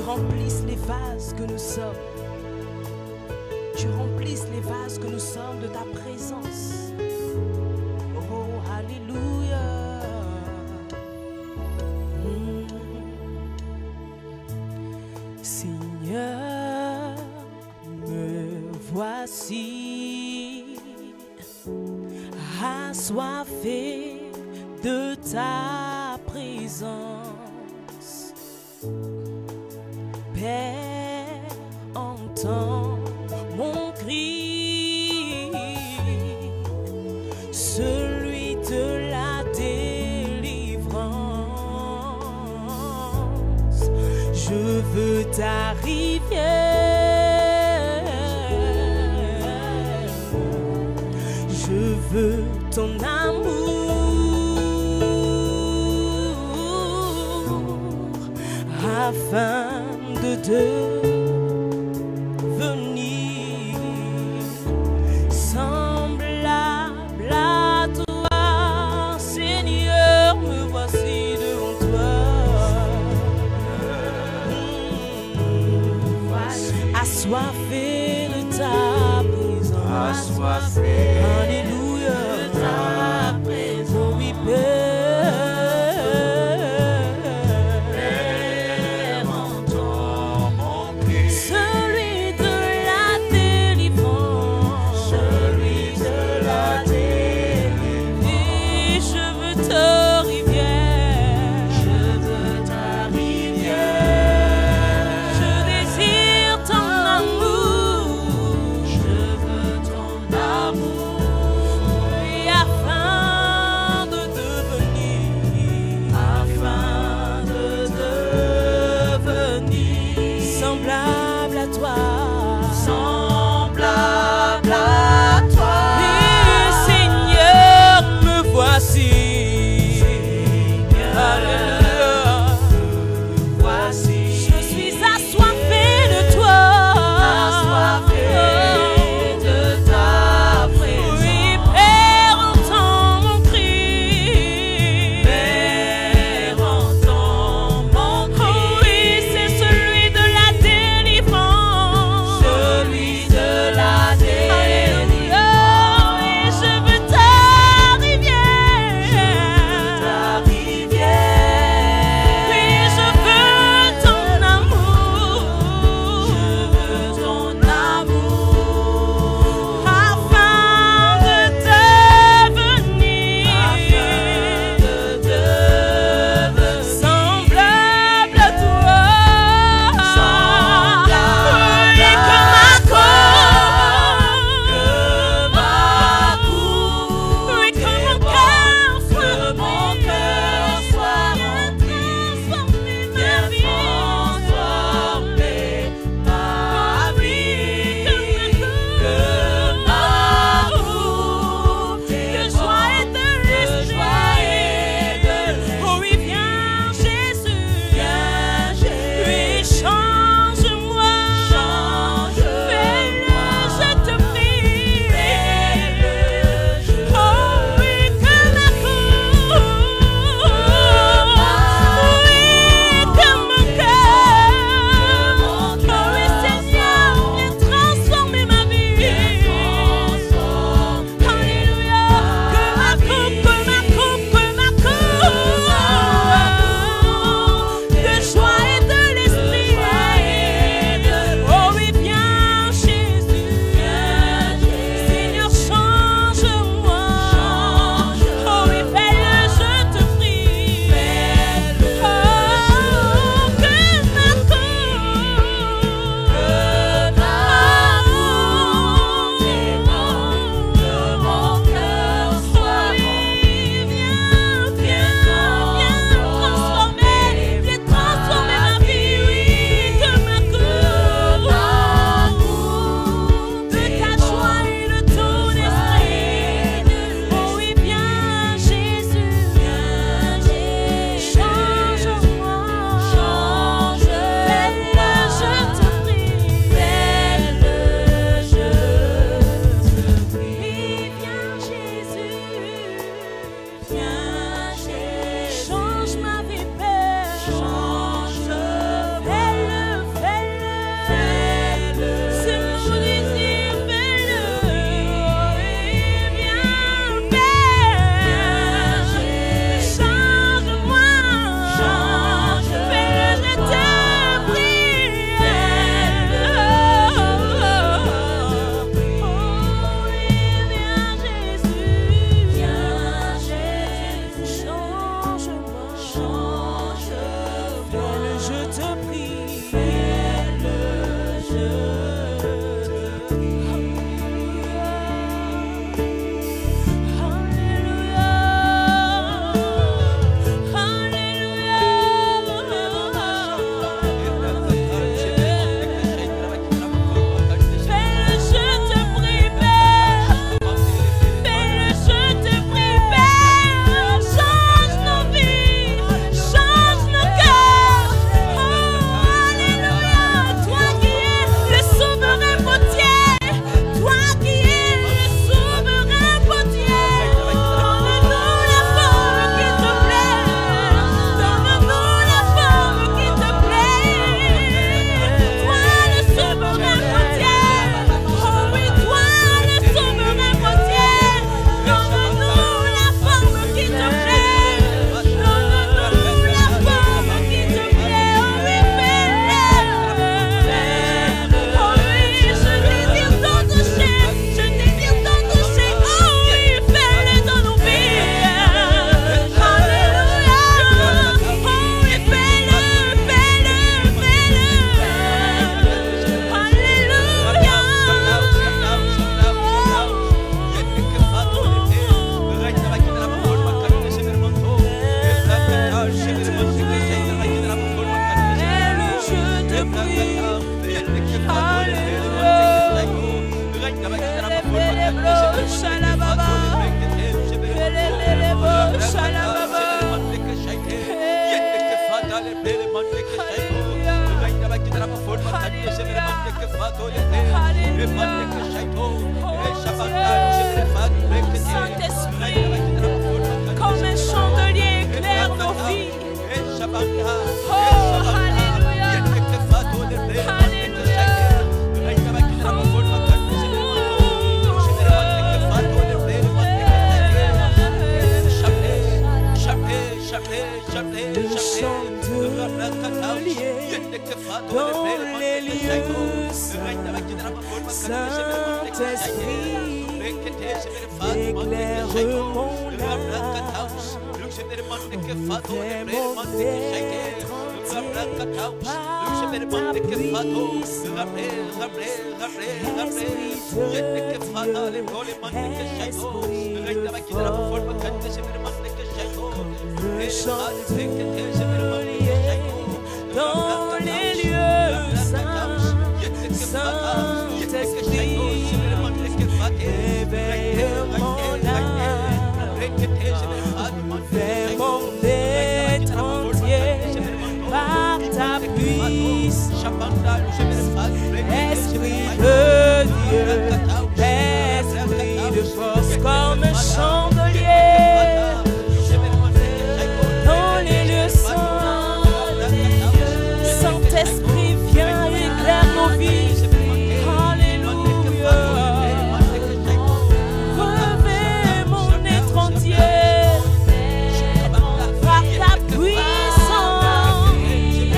remplisses les vases que nous sommes. Tu remplisses les vases que nous sommes de ta présence. Oh, alléluia. Seigneur, me voici assoiffé de ta présence. Père, entends mon cri, celui de la délivrance. Je veux ta rivière, je veux ton amour, afin de devenir semblable à toi. Seigneur, me voici devant toi, assoiffé de ta présence. Alléluia, de ta présence. Oui, Père, entends mon cri, celui de la délivrance, celui de la délivrance. et je veux ta rivière, Je veux ta rivière, je désire ton amour, je veux ton amour, Saint-Esprit, comme un chandelier éclaire nos vies. Oh, alléluia. Dans les lieux Saint-Esprit, éclaire mon âme, fais mon être entier par ta puissance. Le chandelier dans les lieux saints, Saint-Esprit, éveille mon âme, fais mon être entier par ta puissance. Esprit de Dieu, esprit de force comme un chandelier dans les lieux saints. Saint-Esprit, viens éclaire nos vies. Alléluia. Revêt mon être entier par ta puissance.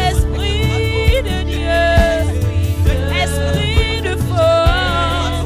Esprit de Dieu, esprit de force,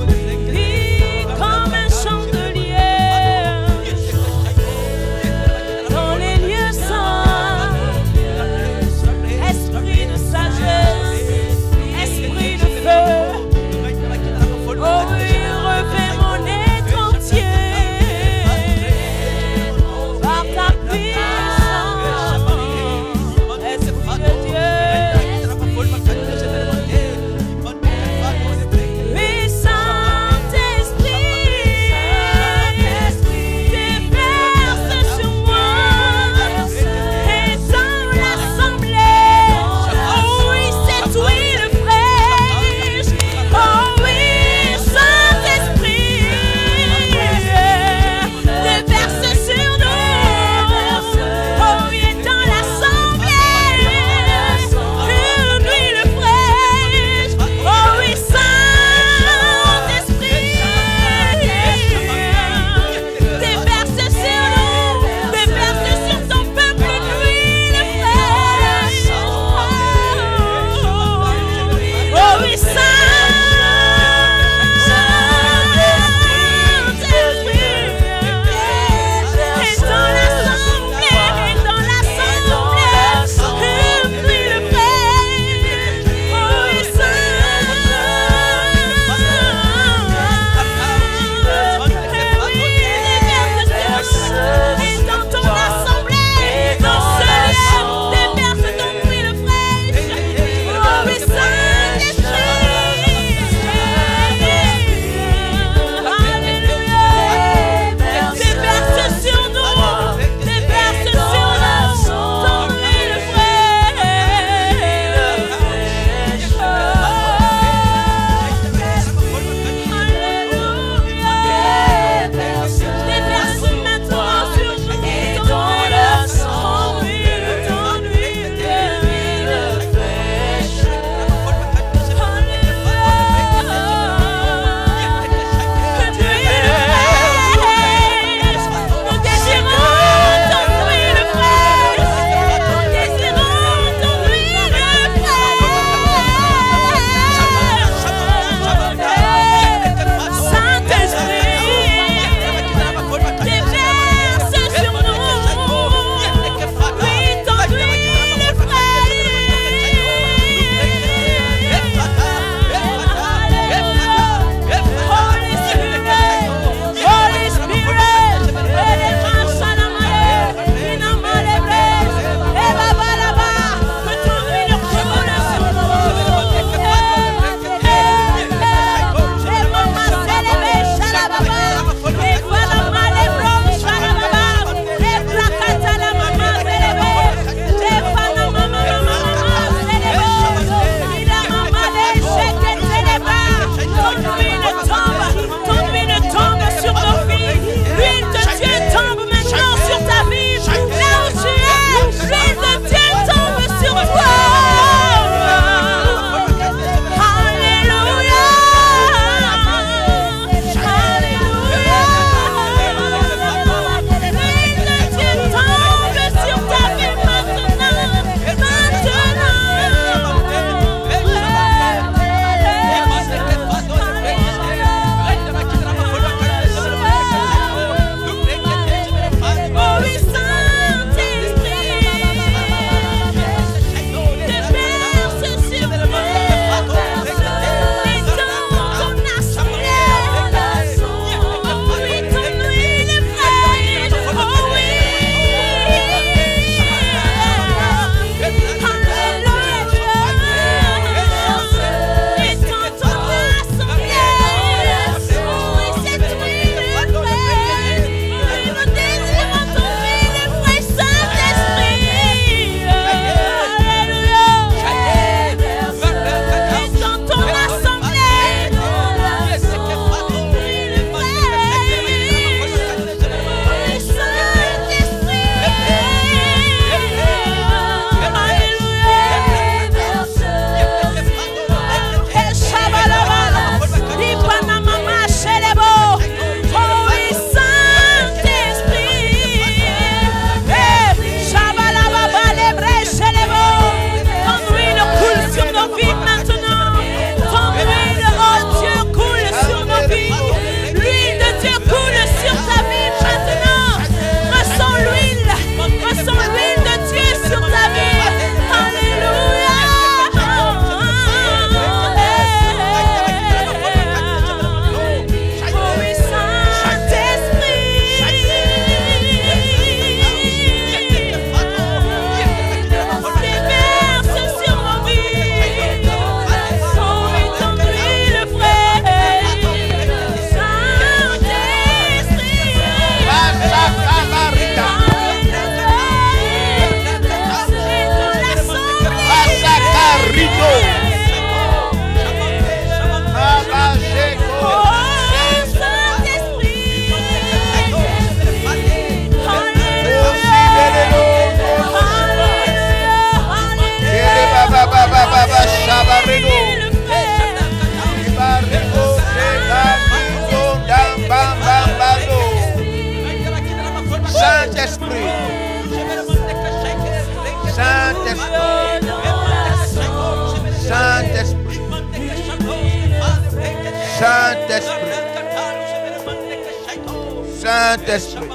Saint-Esprit.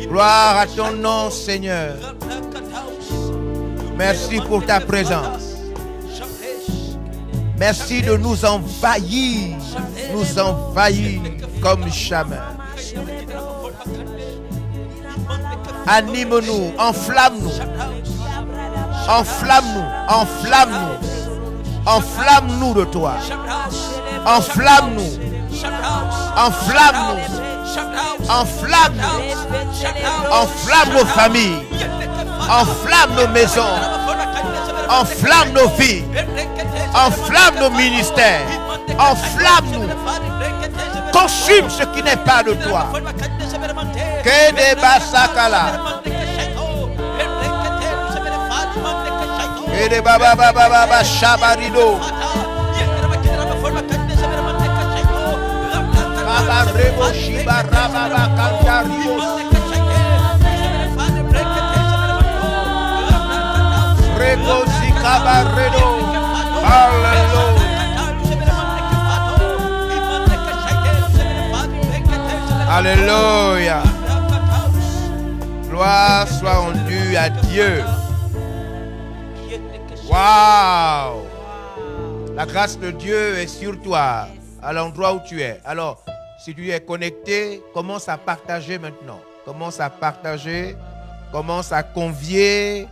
Gloire à ton nom, Seigneur. Merci pour ta présence. Merci de nous envahir comme jamais. Anime-nous, enflamme-nous. Enflamme-nous, enflamme-nous. Enflamme-nous de toi. Enflamme-nous. Enflamme-nous. Enflamme-nous. Enflamme nos familles. Enflamme nos maisons. Enflamme nos vies. Enflamme nos ministères. Enflamme-nous. Consume ce qui n'est pas de toi. Que des basakala. Que des baba baba baba shabarido. Baba rebo shiba rababa kantario. Rebo zikaba redo. Hallelujah. Alléluia. Gloire soit rendue à Dieu. Waouh. La grâce de Dieu est sur toi, à l'endroit où tu es. Alors, si tu es connecté, commence à partager maintenant. Commence à partager. Commence à convier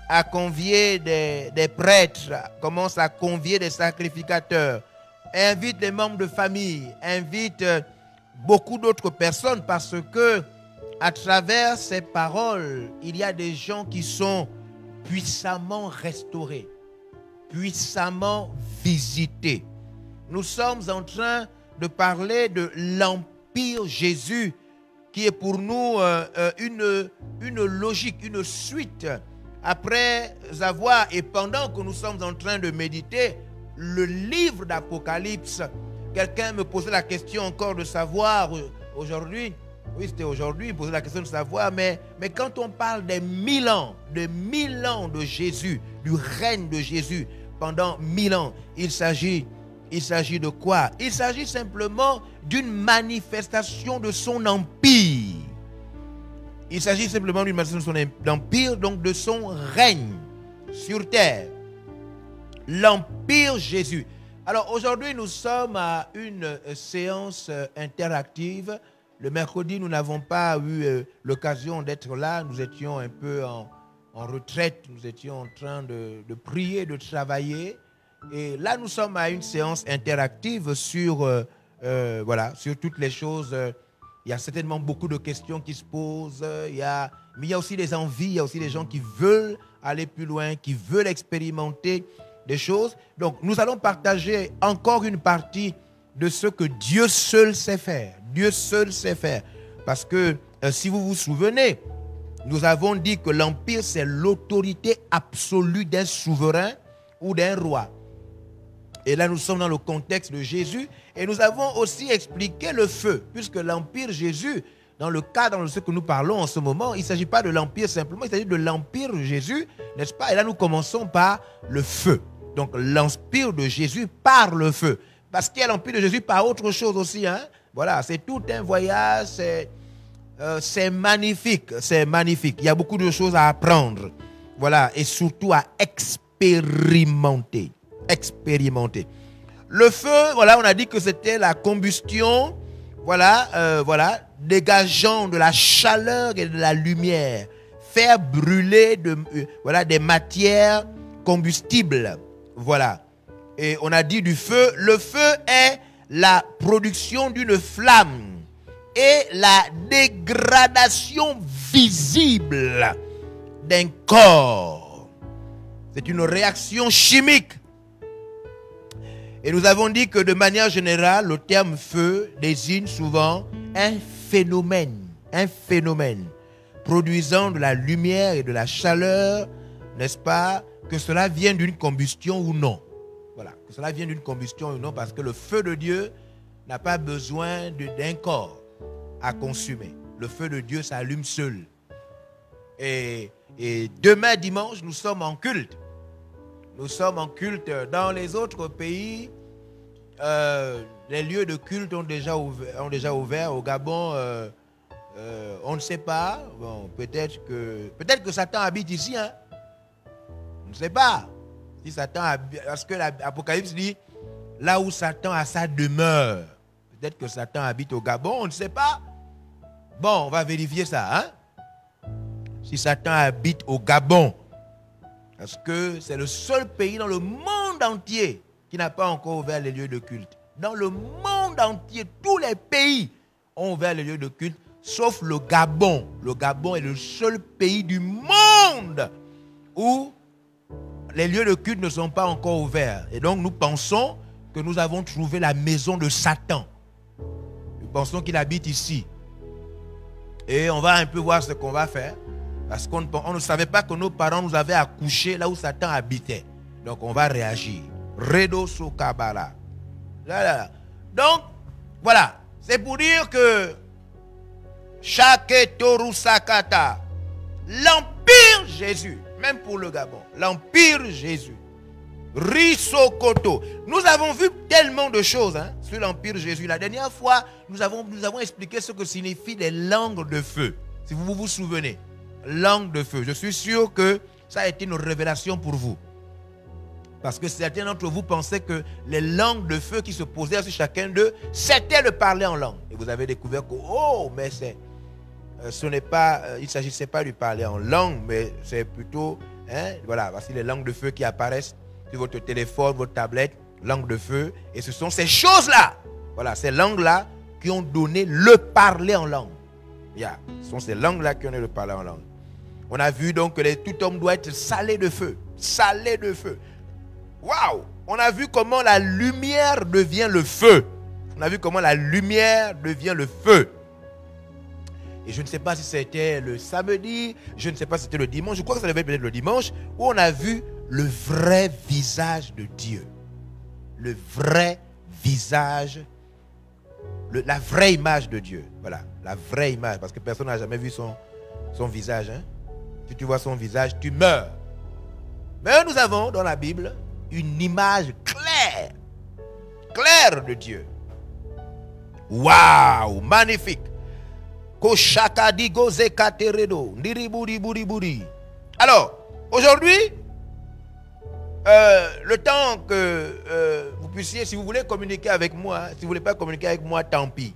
des prêtres. Commence à convier des sacrificateurs. Invite les membres de famille. Invite beaucoup d'autres personnes, parce que à travers ces paroles, il y a des gens qui sont puissamment restaurés, puissamment visités. Nous sommes en train de parler de l'Empire Jésus, qui est pour nous une logique, une suite. Après avoir, et pendant que nous sommes en train de méditer le livre d'Apocalypse, quelqu'un me posait la question encore de savoir aujourd'hui, oui c'était aujourd'hui, il posait la question de savoir, mais quand on parle des 1000 ans, de Jésus, du règne de Jésus pendant 1000 ans, il s'agit de quoi? Il s'agit simplement d'une manifestation de son empire. Il s'agit simplement d'une manifestation de son empire, donc de son règne sur terre. L'Empire Jésus. Alors aujourd'hui, nous sommes à une séance interactive. Le mercredi, nous n'avons pas eu l'occasion d'être là. Nous étions un peu en retraite. Nous étions en train de prier, de travailler. Et là, nous sommes à une séance interactive sur, voilà, sur toutes les choses. Il y a certainement beaucoup de questions qui se posent. Mais il y a aussi des envies. Il y a aussi des gens qui veulent aller plus loin, qui veulent expérimenter des choses. Donc, nous allons partager encore une partie de ce que Dieu seul sait faire. Dieu seul sait faire. Parce que, si vous vous souvenez, nous avons dit que l'Empire, c'est l'autorité absolue d'un souverain ou d'un roi. Et là, nous sommes dans le contexte de Jésus. Et nous avons aussi expliqué le feu. Puisque l'Empire Jésus, dans le cadre de ce que nous parlons en ce moment, il ne s'agit pas de l'Empire simplement, il s'agit de l'Empire Jésus, n'est-ce pas? Et là, nous commençons par le feu. Donc, l'Empire de Jésus par le feu. Parce qu'il y a l'Empire de Jésus par autre chose aussi. Hein? Voilà, c'est tout un voyage, c'est magnifique, c'est magnifique. Il y a beaucoup de choses à apprendre. Voilà, et surtout à expérimenter. Expérimenter. Le feu, voilà, on a dit que c'était la combustion, voilà, voilà, dégageant de la chaleur et de la lumière. Faire brûler voilà, des matières combustibles. Voilà. Et on a dit du feu. Le feu est la production d'une flamme et la dégradation visible d'un corps. C'est une réaction chimique. Et nous avons dit que de manière générale, le terme feu désigne souvent un phénomène produisant de la lumière et de la chaleur, n'est-ce pas, que cela vienne d'une combustion ou non. Voilà, que cela vienne d'une combustion ou non, parce que le feu de Dieu n'a pas besoin d'un corps à consumer. Le feu de Dieu s'allume seul. Et demain dimanche, nous sommes en culte. Nous sommes en culte. Dans les autres pays, les lieux de culte ont déjà ouvert. Au Gabon, on ne sait pas. Bon, peut-être que Satan habite ici. Hein? On ne sait pas. Si Satan habite, parce que l'Apocalypse dit là où Satan a sa demeure. Peut-être que Satan habite au Gabon, on ne sait pas. Bon, on va vérifier ça. Hein? Si Satan habite au Gabon, parce que c'est le seul pays dans le monde entier qui n'a pas encore ouvert les lieux de culte. Dans le monde entier, tous les pays ont ouvert les lieux de culte, sauf le Gabon. Le Gabon est le seul pays du monde où les lieux de culte ne sont pas encore ouverts. Et donc nous pensons que nous avons trouvé la maison de Satan. Nous pensons qu'il habite ici. Et on va un peu voir ce qu'on va faire. Parce qu'on ne savait pas que nos parents nous avaient accouchés là où Satan habitait. Donc on va réagir. Redo Sokabala. Donc, voilà. C'est pour dire que Shake Toru Sakata, l'Empire Jésus, même pour le Gabon, l'Empire Jésus, Risokoto. Nous avons vu tellement de choses sur l'Empire Jésus. La dernière fois, nous avons expliqué ce que signifient les langues de feu. Si vous vous souvenez, langue de feu. Je suis sûr que ça a été une révélation pour vous. Parce que certains d'entre vous pensaient que les langues de feu qui se posaient sur chacun d'eux, c'était de parler en langue. Et vous avez découvert que, oh, mais ce n'est pas, il ne s'agissait pas de parler en langue, mais c'est plutôt, voilà, voici les langues de feu qui apparaissent sur votre téléphone, votre tablette, langue de feu. Et ce sont ces choses-là, voilà, ces langues-là qui ont donné le parler en langue. Ce sont ces langues-là qui ont donné le parler en langue. On a vu donc que tout homme doit être salé de feu. Salé de feu. Waouh! On a vu comment la lumière devient le feu. On a vu comment la lumière devient le feu. Et je ne sais pas si c'était le samedi, je ne sais pas si c'était le dimanche, je crois que ça devait être peut-être le dimanche, où on a vu le vrai visage de Dieu. Le vrai visage, la vraie image de Dieu. Voilà, la vraie image, parce que personne n'a jamais vu son visage. Hein? Si tu vois son visage, tu meurs. Mais nous avons dans la Bible une image claire de Dieu. Waouh, magnifique. Alors, aujourd'hui, le temps que vous puissiez, si vous voulez communiquer avec moi, si vous ne voulez pas communiquer avec moi, tant pis.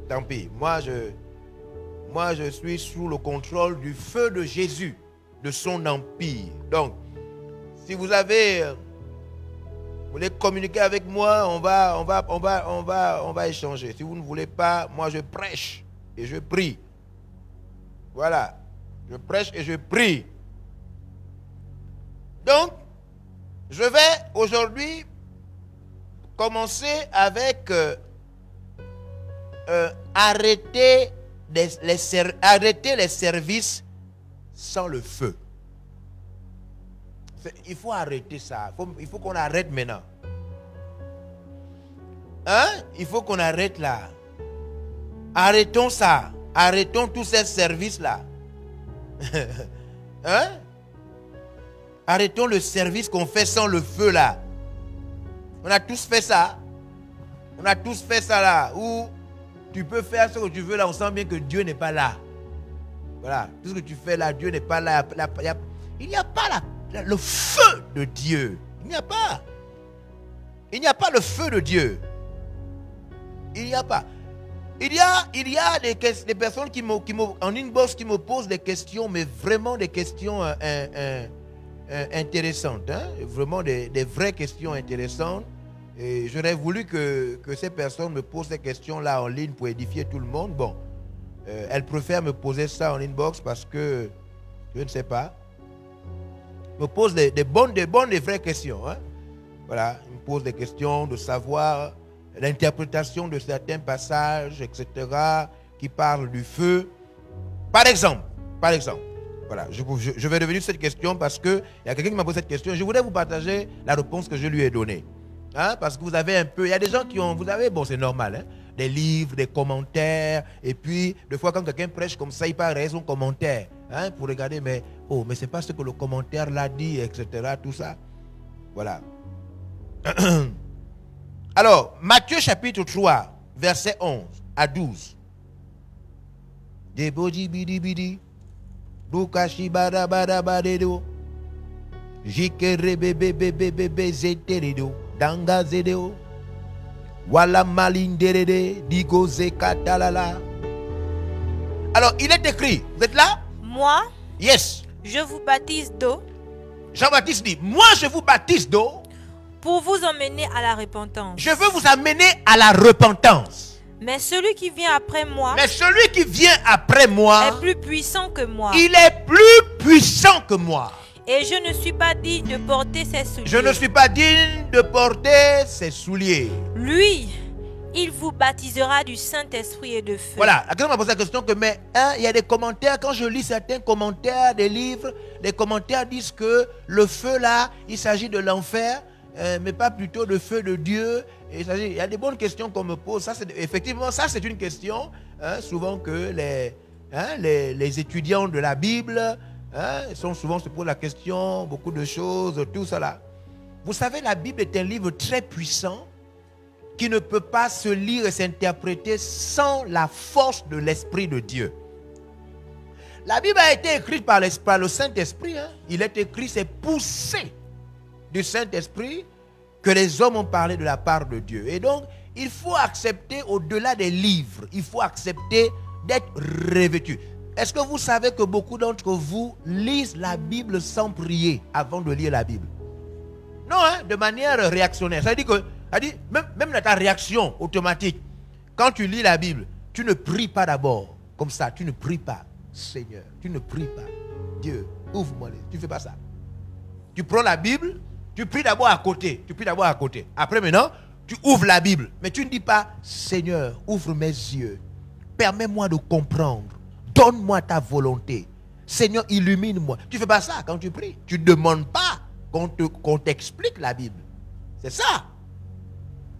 Tant pis. Moi, je suis sous le contrôle du feu de Jésus, de son empire. Donc, si vous voulez communiquer avec moi, on va échanger. Si vous ne voulez pas, moi je prêche et je prie. Voilà. Je prêche et je prie. Donc, je vais aujourd'hui commencer avec arrêter les services sans le feu. Il faut arrêter ça. Il faut qu'on arrête maintenant. Hein? Il faut qu'on arrête là. Arrêtons ça. Arrêtons tous ces services-là. Hein? Arrêtons le service qu'on fait sans le feu là. On a tous fait ça. On a tous fait ça là. Où tu peux faire ce que tu veux là. On sent bien que Dieu n'est pas là. Voilà. Tout ce que tu fais là, Dieu n'est pas là. Il n'y a pas le feu de Dieu. Il n'y a pas. Il n'y a pas le feu de Dieu. Il n'y a pas. Il y a des personnes en inbox qui me posent des questions, mais vraiment des questions intéressantes. Hein? Vraiment des vraies questions intéressantes. Et j'aurais voulu que ces personnes me posent ces questions-là en ligne pour édifier tout le monde. Bon, elles préfèrent me poser ça en inbox parce que, je ne sais pas, me posent des bonnes et vraies questions. Hein? Voilà, ils me posent des questions de savoir l'interprétation de certains passages, etc., qui parlent du feu. Par exemple, voilà, je vais revenir sur cette question parce qu'il y a quelqu'un qui m'a posé cette question. Je voudrais vous partager la réponse que je lui ai donnée. Hein, parce que vous avez un peu, il y a des gens qui ont, vous avez, bon c'est normal, hein, des livres, des commentaires, et puis des fois quand quelqu'un prêche comme ça, il paraît son commentaire, hein, pour regarder, mais c'est pas ce que le commentaire l'a dit, etc., tout ça. Voilà. Alors, Matthieu chapitre 3, verset 11 à 12. Debojibidibidi, Dukashibadabadabadedo, Jikerebebebebebe zeteredo, Dangazedeo, Wala malinderede, Digoze katalala. Alors, il est écrit, vous êtes là? Moi, Yes. je vous baptise d'eau Jean-Baptiste dit, moi je vous baptise d'eau, pour vous emmener à la repentance. je veux vous amener à la repentance. Mais celui qui vient après moi Mais celui qui vient après moi, est plus puissant que moi. il est plus puissant que moi. Et je ne suis pas digne de porter ses souliers. Je ne suis pas digne de porter ses souliers. Lui, il vous baptisera du Saint-Esprit et de feu. Voilà, la question m'a posé la question que, mais il y a des commentaires, quand je lis certains commentaires des livres, les commentaires disent que le feu là, il s'agit de l'enfer, mais pas plutôt de feu de Dieu. Et il y a des bonnes questions qu'on me pose. Ça, effectivement, ça c'est une question souvent que les étudiants de la Bible sont souvent se posent la question, beaucoup de choses, tout ça là. Vous savez, la Bible est un livre très puissant qui ne peut pas se lire et s'interpréter sans la force de l'Esprit de Dieu. La Bible a été écrite par le Saint-Esprit. Il est écrit, c'est poussé du Saint-Esprit que les hommes ont parlé de la part de Dieu. Et donc, il faut accepter au-delà des livres, il faut accepter d'être revêtu. Est-ce que vous savez que beaucoup d'entre vous lisent la Bible sans prier avant de lire la Bible? Non, de manière réactionnaire. Ça veut dire que même dans ta réaction automatique, quand tu lis la Bible, tu ne pries pas d'abord. Comme ça, tu ne pries pas. Seigneur, tu ne pries pas. Dieu, ouvre-moi les yeux. Tu ne fais pas ça. Tu prends la Bible, tu pries d'abord à côté. Tu pries d'abord à côté. Après maintenant, tu ouvres la Bible. Mais tu ne dis pas, Seigneur, ouvre mes yeux. Permets-moi de comprendre. Donne-moi ta volonté. Seigneur, illumine-moi. Tu ne fais pas ça quand tu pries. Tu ne demandes pas qu'on t'explique la Bible. C'est ça.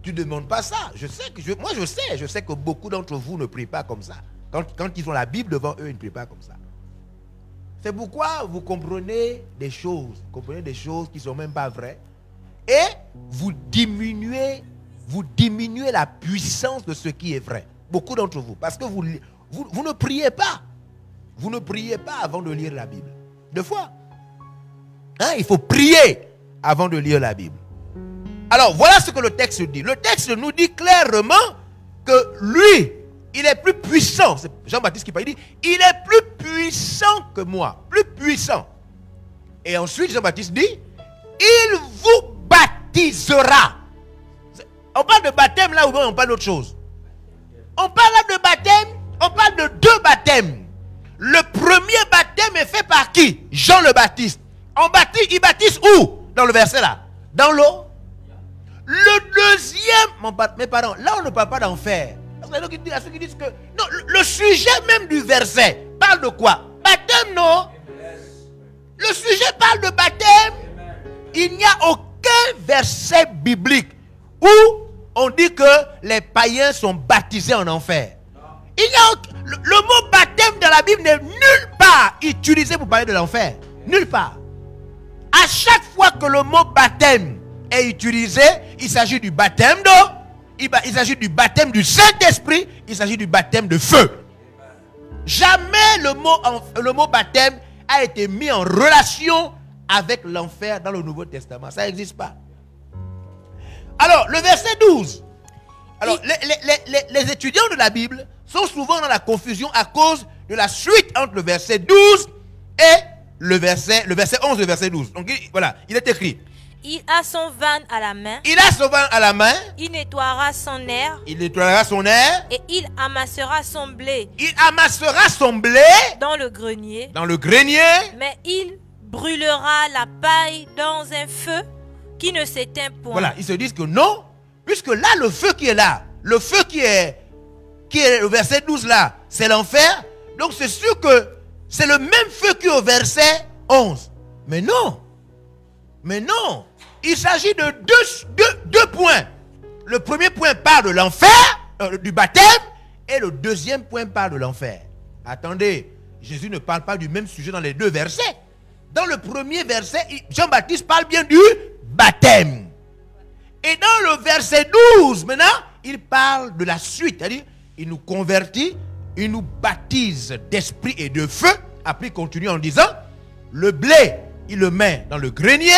Tu ne demandes pas ça. Je sais que beaucoup d'entre vous ne prient pas comme ça. Quand ils ont la Bible devant eux, ils ne prient pas comme ça. C'est pourquoi vous comprenez des choses qui ne sont même pas vraies. Et vous diminuez la puissance de ce qui est vrai. Beaucoup d'entre vous. Parce que vous ne priez pas. Vous ne priez pas avant de lire la Bible. Deux fois. Il faut prier avant de lire la Bible. Alors, voilà ce que le texte dit. Le texte nous dit clairement que lui, il est plus puissant. C'est Jean-Baptiste qui parle, il dit, il est plus puissant que moi. Plus puissant. Et ensuite, Jean-Baptiste dit, il vous baptisera. On parle de baptême là ou on parle d'autre chose? On parle là de baptême, on parle de deux baptêmes. Le premier baptême est fait par qui? Jean le Baptiste. Il baptise où? Dans le verset là. Dans l'eau. Le deuxième, mais pardon, là on ne parle pas d'enfer. Parce qu'il y a ceux qui disent que, non, le sujet même du verset parle de quoi? Baptême, non? Le sujet parle de baptême. Il n'y a aucun verset biblique où on dit que les païens sont baptisés en enfer. Il y a le mot baptême dans la Bible n'est nulle part utilisé pour parler de l'enfer. Nulle part. À chaque fois que le mot baptême est utilisé, il s'agit du baptême d'eau, il s'agit du baptême du Saint-Esprit, il s'agit du baptême de feu. Jamais le mot baptême a été mis en relation avec l'enfer dans le Nouveau Testament. Ça n'existe pas. Alors, le verset 12. Alors, les étudiants de la Bible sont souvent dans la confusion à cause de la suite entre le verset 12 et le verset 11 et le verset 12. Donc, voilà, il est écrit. Il a son van à la main. Il a son van à la main. Il nettoiera son air. Il nettoiera son air. Et il amassera son blé. Il amassera son blé. Dans le grenier. Dans le grenier. Mais il brûlera la paille dans un feu qui ne s'éteint point. Voilà, ils se disent que non, puisque là, le feu qui est là, le feu qui est au verset 12 là, c'est l'enfer. Donc c'est sûr que c'est le même feu qui est au verset 11. Mais non. Mais non. Il s'agit de deux points. Le premier point parle de l'enfer, du baptême, et le deuxième point parle de l'enfer. Attendez, Jésus ne parle pas du même sujet dans les deux versets. Dans le premier verset, Jean-Baptiste parle bien du baptême. Et dans le verset 12, maintenant, il parle de la suite. C'est-à-dire, il nous convertit, il nous baptise d'esprit et de feu. Après, il continue en disant, le blé, il le met dans le grenier,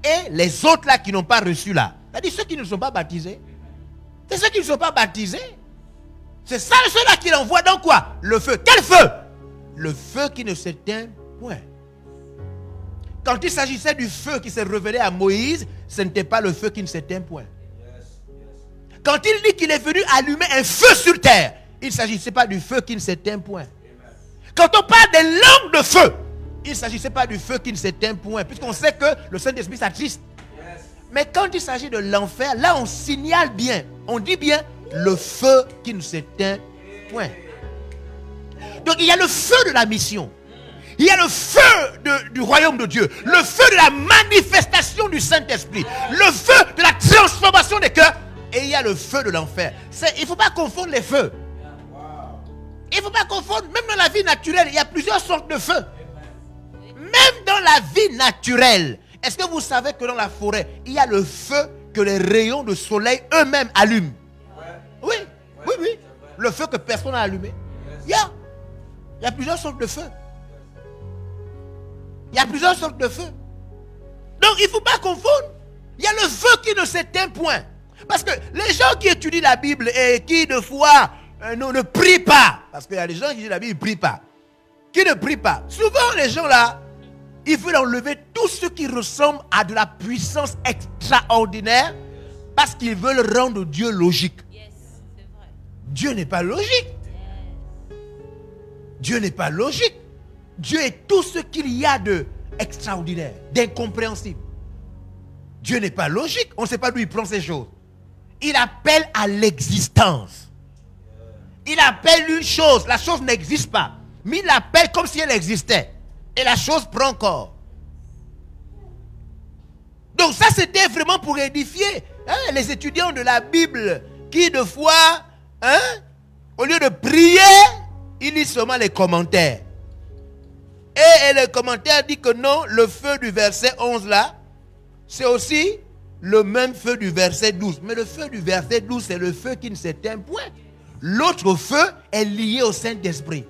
et les autres là qui n'ont pas reçu là. C'est-à-dire ceux qui ne sont pas baptisés. C'est ceux qui ne sont pas baptisés. C'est ça ceux-là qu'il envoie dans quoi? Le feu. Quel feu? Le feu qui ne s'éteint point. Quand il s'agissait du feu qui s'est révélé à Moïse, ce n'était pas le feu qui ne s'éteint point. Quand il dit qu'il est venu allumer un feu sur terre, il ne s'agissait pas du feu qui ne s'éteint point. Quand on parle des langues de feu, il ne s'agissait pas du feu qui ne s'éteint point, puisqu'on sait que le Saint-Esprit s'attriste. Mais quand il s'agit de l'enfer, là on signale bien, on dit bien le feu qui ne s'éteint point. Donc il y a le feu de la mission. Il y a le feu du royaume de Dieu. Le feu de la manifestation du Saint-Esprit. Le feu de la transformation des cœurs. Et il y a le feu de l'enfer. Il ne faut pas confondre les feux. Il ne faut pas confondre. Même dans la vie naturelle, il y a plusieurs sortes de feux. Même dans la vie naturelle. Est-ce que vous savez que dans la forêt, il y a le feu que les rayons de soleil eux-mêmes allument? Oui, oui, oui. Le feu que personne n'a allumé. Il y a plusieurs sortes de feux. Il y a plusieurs sortes de feux. Donc il ne faut pas confondre. Il y a le feu qui ne s'éteint point. Parce que les gens qui étudient la Bible et qui de fois ne prient pas, parce qu'il y a des gens qui disent la Bible, ils ne prient pas, qui ne prient pas. Souvent les gens là, ils veulent enlever tout ce qui ressemble à de la puissance extraordinaire parce qu'ils veulent rendre Dieu logique. Dieu n'est pas logique. Dieu n'est pas logique. Dieu est tout ce qu'il y a d'extraordinaire, d'incompréhensible. Dieu n'est pas logique. On ne sait pas d'où il prend ces choses. Il appelle à l'existence. Il appelle une chose. La chose n'existe pas. Mais il l'appelle comme si elle existait. Et la chose prend corps. Donc ça, c'était vraiment pour édifier les étudiants de la Bible qui, de fois, au lieu de prier, ils lisent seulement les commentaires. Et le commentaire dit que non, le feu du verset 11 là, c'est aussi le même feu du verset 12. Mais le feu du verset 12, c'est le feu qui ne s'éteint point. L'autre feu est lié au Saint-Esprit.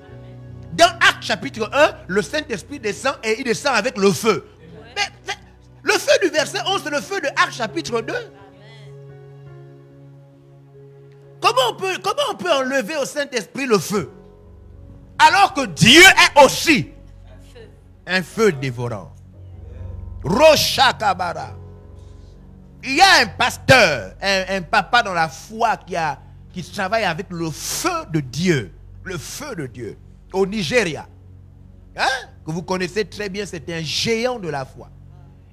Dans Actes chapitre 1, le Saint-Esprit descend et il descend avec le feu. Mais le feu du verset 11, c'est le feu de Actes chapitre 2. Comment on peut enlever au Saint-Esprit le feu? Alors que Dieu est aussi un feu dévorant. Roshakabara. Il y a un pasteur, un papa dans la foi qui travaille avec le feu de Dieu. Le feu de Dieu. Au Nigeria. Que vous connaissez très bien, c'est un géant de la foi.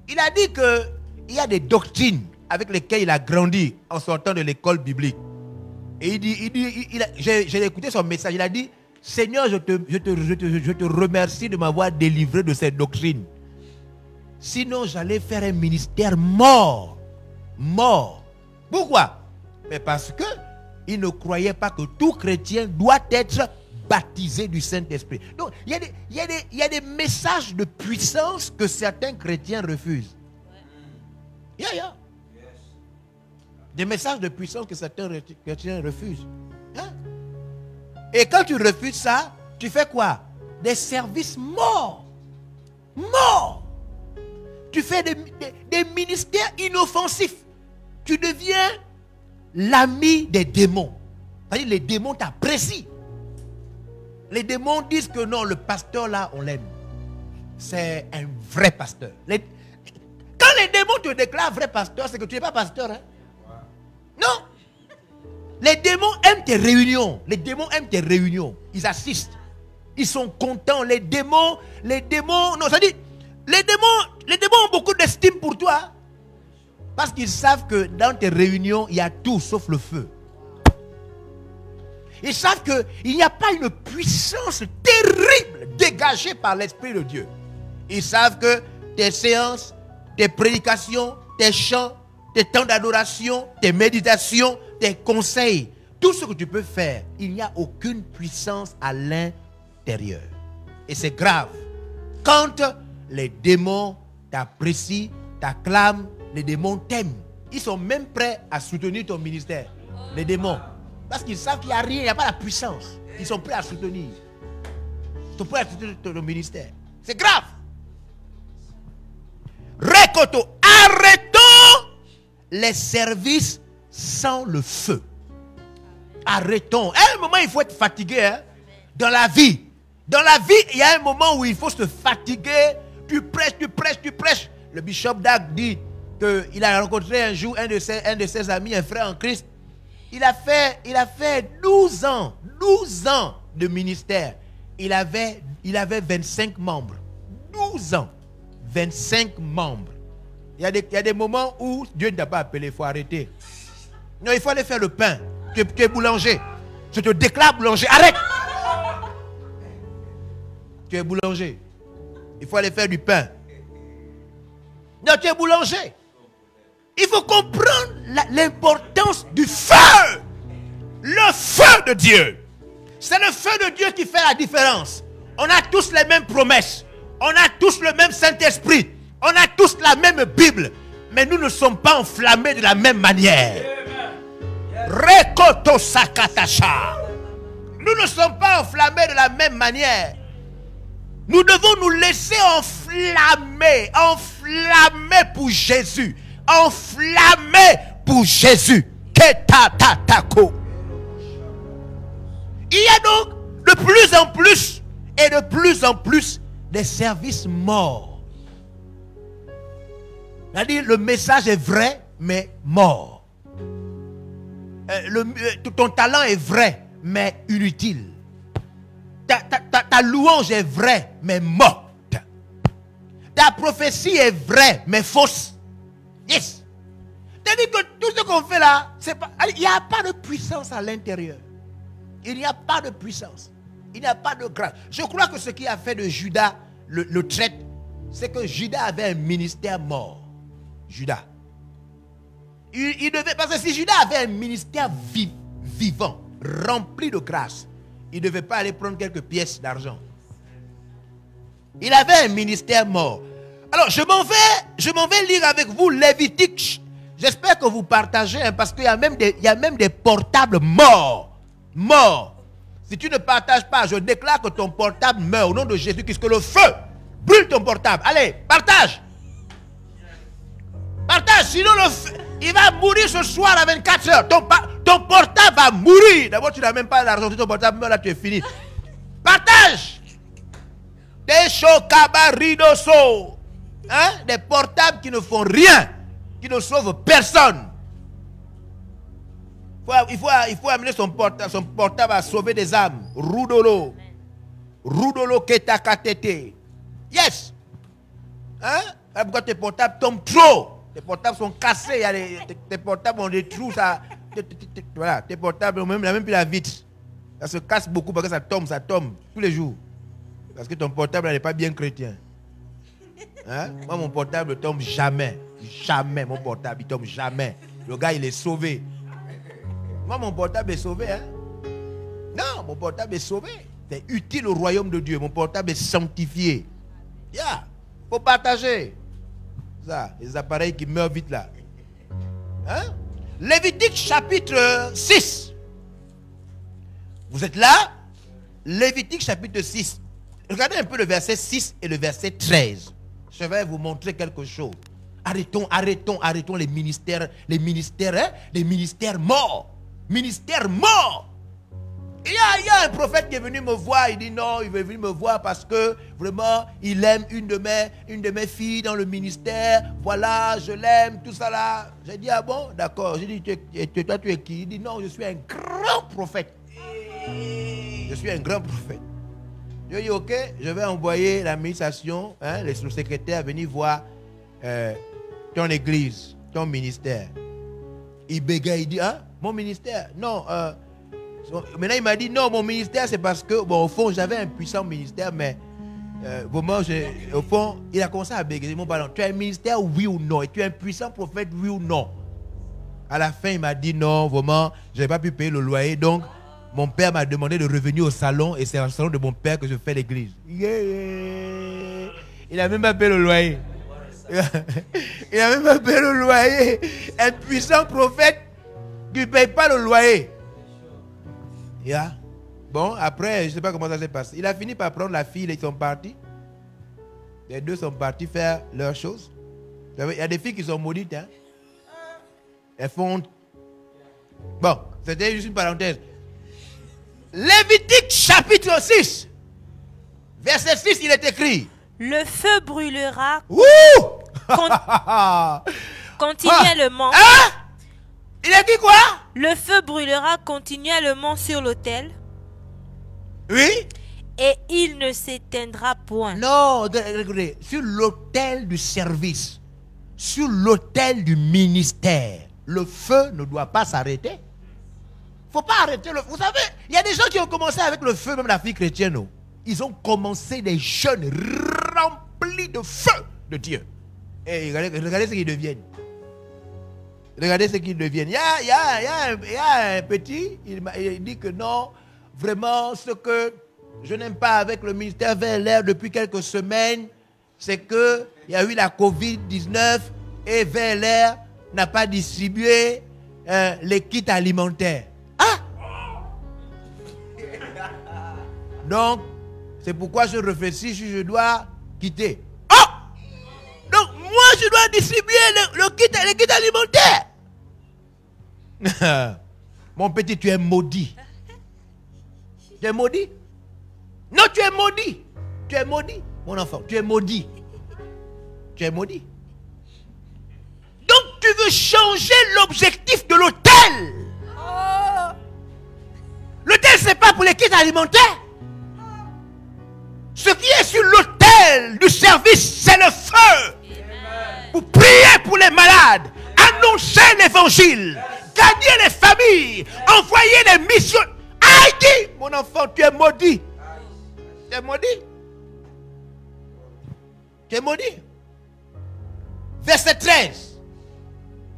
Il a dit qu'il y a des doctrines avec lesquelles il a grandi en sortant de l'école biblique. Et j'ai écouté son message, il a dit, Seigneur, je te remercie de m'avoir délivré de cette doctrine. Sinon, j'allais faire un ministère mort. Mort. Pourquoi? Mais parce que il ne croyait pas que tout chrétien doit être baptisé du Saint-Esprit. Donc, il y a des messages de puissance que certains chrétiens refusent. Des messages de puissance que certains chrétiens refusent. Et quand tu refuses ça, tu fais quoi? Des services morts. Morts. Tu fais des ministères inoffensifs. Tu deviens l'ami des démons. C'est-à-dire les démons t'apprécient. Les démons disent que non, le pasteur là, on l'aime. C'est un vrai pasteur. Quand les démons te déclarent vrai pasteur, c'est que tu n'es pas pasteur. Non. Les démons aiment tes réunions. Les démons aiment tes réunions. Ils assistent. Ils sont contents. Les démons, non, ça dit, les démons ont beaucoup d'estime pour toi. Parce qu'ils savent que dans tes réunions, il y a tout sauf le feu. Ils savent qu'il n'y a pas une puissance terrible dégagée par l'Esprit de Dieu. Ils savent que tes séances, tes prédications, tes chants, tes temps d'adoration, tes méditations, tes conseils, tout ce que tu peux faire, il n'y a aucune puissance à l'intérieur. Et c'est grave. Quand les démons t'apprécient, t'acclament, les démons t'aiment. ils sont même prêts à soutenir ton ministère. Les démons. Parce qu'ils savent qu'il n'y a rien, il n'y a pas la puissance. Ils sont prêts à soutenir. Ils sont prêts à soutenir ton ministère. C'est grave. Récoto, arrêtons les services sans le feu. Arrêtons. À un moment, il faut être fatigué. Hein? Dans la vie. Dans la vie, il y a un moment où il faut se fatiguer. Tu prêches, tu prêches, tu prêches. Le bishop Dag dit qu'il a rencontré un jour un de ses amis, un frère en Christ. Il a fait 12 ans de ministère. Il avait 25 membres. 12 ans. 25 membres. Il y a des moments où Dieu ne t'a pas appelé, il faut arrêter. Non, il faut aller faire le pain. Tu es boulanger. Je te déclare boulanger. Arrête. Tu es boulanger. Il faut aller faire du pain. Non, tu es boulanger. Il faut comprendre l'importance du feu. Le feu de Dieu. C'est le feu de Dieu qui fait la différence. On a tous les mêmes promesses. On a tous le même Saint-Esprit. On a tous la même Bible. Mais nous ne sommes pas enflammés de la même manière. Rekoto Sakatasha. Nous ne sommes pas enflammés de la même manière. Nous devons nous laisser enflammer. Enflammer pour Jésus. Enflammer pour Jésus. Ketatatako. Il y a donc de plus en plus et de plus en plus des services morts. C'est-à-dire le message est vrai mais mort. Ton talent est vrai mais inutile. Ta louange est vraie mais morte. Ta prophétie est vraie mais fausse. Yes. C'est-à-dire que tout ce qu'on fait là, il n'y a pas de puissance à l'intérieur. Il n'y a pas de puissance. Il n'y a pas de grâce. Je crois que ce qui a fait de Judas le traître, c'est que Judas avait un ministère mort. Judas. Il devait, parce que si Judas avait un ministère vivant, rempli de grâce, il ne devait pas aller prendre quelques pièces d'argent. Il avait un ministère mort. Alors, je m'en vais lire avec vous Lévitique. J'espère que vous partagez, hein, parce qu'il y a même des portables morts. Morts. Si tu ne partages pas, je déclare que ton portable meurt au nom de Jésus-Christ. Que le feu brûle ton portable. Allez, partage. Partage, sinon le feu, il va mourir ce soir à 24 heures. Ton portable va mourir. D'abord, tu n'as même pas l'argent. Si ton portable meurt, là, tu es fini. Partage. Des chocabaridoso. Hein? Des portables qui ne font rien. Qui ne sauvent personne. Il faut amener son portable à sauver des âmes. Roudolo. Roudolo ketakatete. Yes. Hein? Pourquoi tes portables tombent trop? Tes portables sont cassés. Tes portables ont des trous. Voilà, tes portables, il n'y a même plus la vitre. Ça se casse beaucoup parce que ça tombe tous les jours. Parce que ton portable n'est pas bien chrétien. Hein? Moi, mon portable ne tombe jamais. Jamais, mon portable, il tombe jamais. Le gars, il est sauvé. Moi, mon portable est sauvé. Hein? Non, mon portable est sauvé. C'est utile au royaume de Dieu. Mon portable est sanctifié. Yeah. Faut partager. Ça, les appareils qui meurent vite là. Hein? Lévitique chapitre 6. Vous êtes là? Lévitique chapitre 6. Regardez un peu le verset 6 et le verset 13. Je vais vous montrer quelque chose. Arrêtons les ministères morts. Ministères morts. Il y a un prophète qui est venu me voir. Il dit non, il veut venir me voir parce que vraiment, il aime une de mes filles dans le ministère. Voilà, je l'aime, tout ça là. J'ai dit, ah bon, d'accord. J'ai dit, toi tu es qui? Il dit, non, je suis un grand prophète. Je suis un grand prophète. Je dis, ok, je vais envoyer l'administration, hein, le secrétaire venir voir ton église, ton ministère. Il bégaye, il dit, hein, mon ministère? Non, maintenant il m'a dit, non, mon ministère c'est parce que, bon, au fond, j'avais un puissant ministère, mais vraiment, au fond, il a commencé à bégayer, mon ballon. Tu as un ministère, oui ou non? Et tu es un puissant prophète, oui ou non? À la fin, il m'a dit, non, vraiment, je n'ai pas pu payer le loyer, donc mon père m'a demandé de revenir au salon, et c'est au salon de mon père que je fais l'église. Yeah. Il n'a même pas payé le loyer. Il a même pas payé le loyer. Un puissant prophète qui ne paye pas le loyer. Yeah. Bon, après, je ne sais pas comment ça s'est passé. Il a fini par prendre la fille, ils sont partis. Les deux sont partis faire leurs choses. Il y a des filles qui sont maudites. Hein? Elles font... Bon, c'était juste une parenthèse. Lévitique chapitre 6. Verset 6, il est écrit. Le feu brûlera continuellement. Hein? Il a dit quoi? Le feu brûlera continuellement sur l'autel. Oui. Et il ne s'éteindra point. Non, regardez, sur l'autel du service, sur l'autel du ministère, le feu ne doit pas s'arrêter. Il ne faut pas arrêter le feu. Vous savez, il y a des gens qui ont commencé avec le feu, même la fille chrétienne. Non? Ils ont commencé des jeunes remplis de feu de Dieu. Et regardez ce qu'ils deviennent. Regardez ce qu'ils deviennent. Il y a un petit, il dit que non, vraiment, ce que je n'aime pas avec le ministère VLR depuis quelques semaines, c'est qu'il y a eu la COVID-19 et VLR n'a pas distribué les kits alimentaires. Ah! Donc, c'est pourquoi je réfléchis si je dois quitter. Oh! Donc, moi, je dois distribuer les kits alimentaires. Mon petit, tu es maudit. Tu es maudit? Non, tu es maudit. Tu es maudit, mon enfant. Tu es maudit. Tu es maudit. Donc, tu veux changer l'objectif de l'autel. L'autel, ce n'est pas pour les kits alimentaires. Ce qui est sur l'autel du service, c'est le feu. Pour prier pour les malades, annoncer l'évangile, gagner les familles, envoyer les missions. Aïe, mon enfant, tu es maudit. Tu es maudit. Tu es maudit. Verset 13.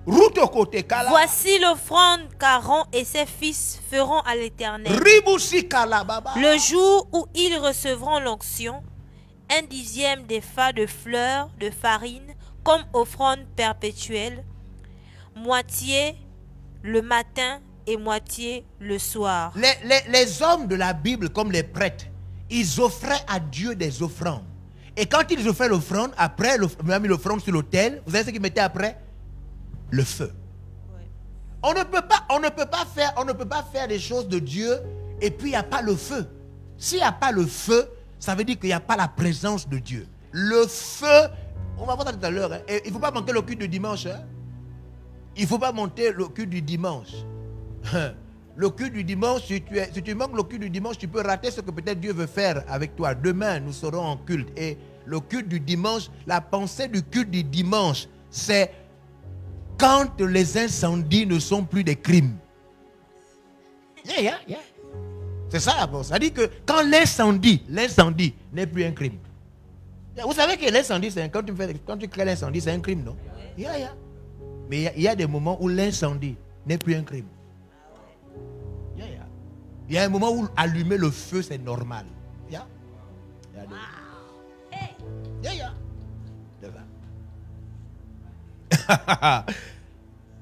Route au côté. Kala. Voici l'offrande qu'Aaron et ses fils feront à l'Éternel. Riboussi kala baba. Le jour où ils recevront l'onction, 1/10 des fas de fleurs de farine comme offrande perpétuelle, moitié le matin et moitié le soir. Les hommes de la Bible, comme les prêtres, ils offraient à Dieu des offrandes. Et quand ils offraient l'offrande, après, ils ont mis l'offrande sur l'autel, vous savez ce qu'ils mettaient après? Le feu. Ouais. On ne peut pas faire des choses de Dieu et puis il n'y a pas le feu. S'il n'y a pas le feu, ça veut dire qu'il n'y a pas la présence de Dieu. Le feu, on va voir ça tout à l'heure, hein, il ne faut pas manquer le culte du dimanche. Hein. Il ne faut pas monter le culte du dimanche. Le culte du dimanche, si tu manques le culte du dimanche, tu peux rater ce que peut-être Dieu veut faire avec toi. Demain, nous serons en culte. Et le culte du dimanche, la pensée du culte du dimanche, c'est quand les incendies ne sont plus des crimes. C'est ça la pensée. Ça dit que quand l'incendie n'est plus un crime. Vous savez que l'incendie, quand tu crées l'incendie, c'est un crime, non? Mais il y a des moments où l'incendie n'est plus un crime. Il y a un moment où allumer le feu, c'est normal.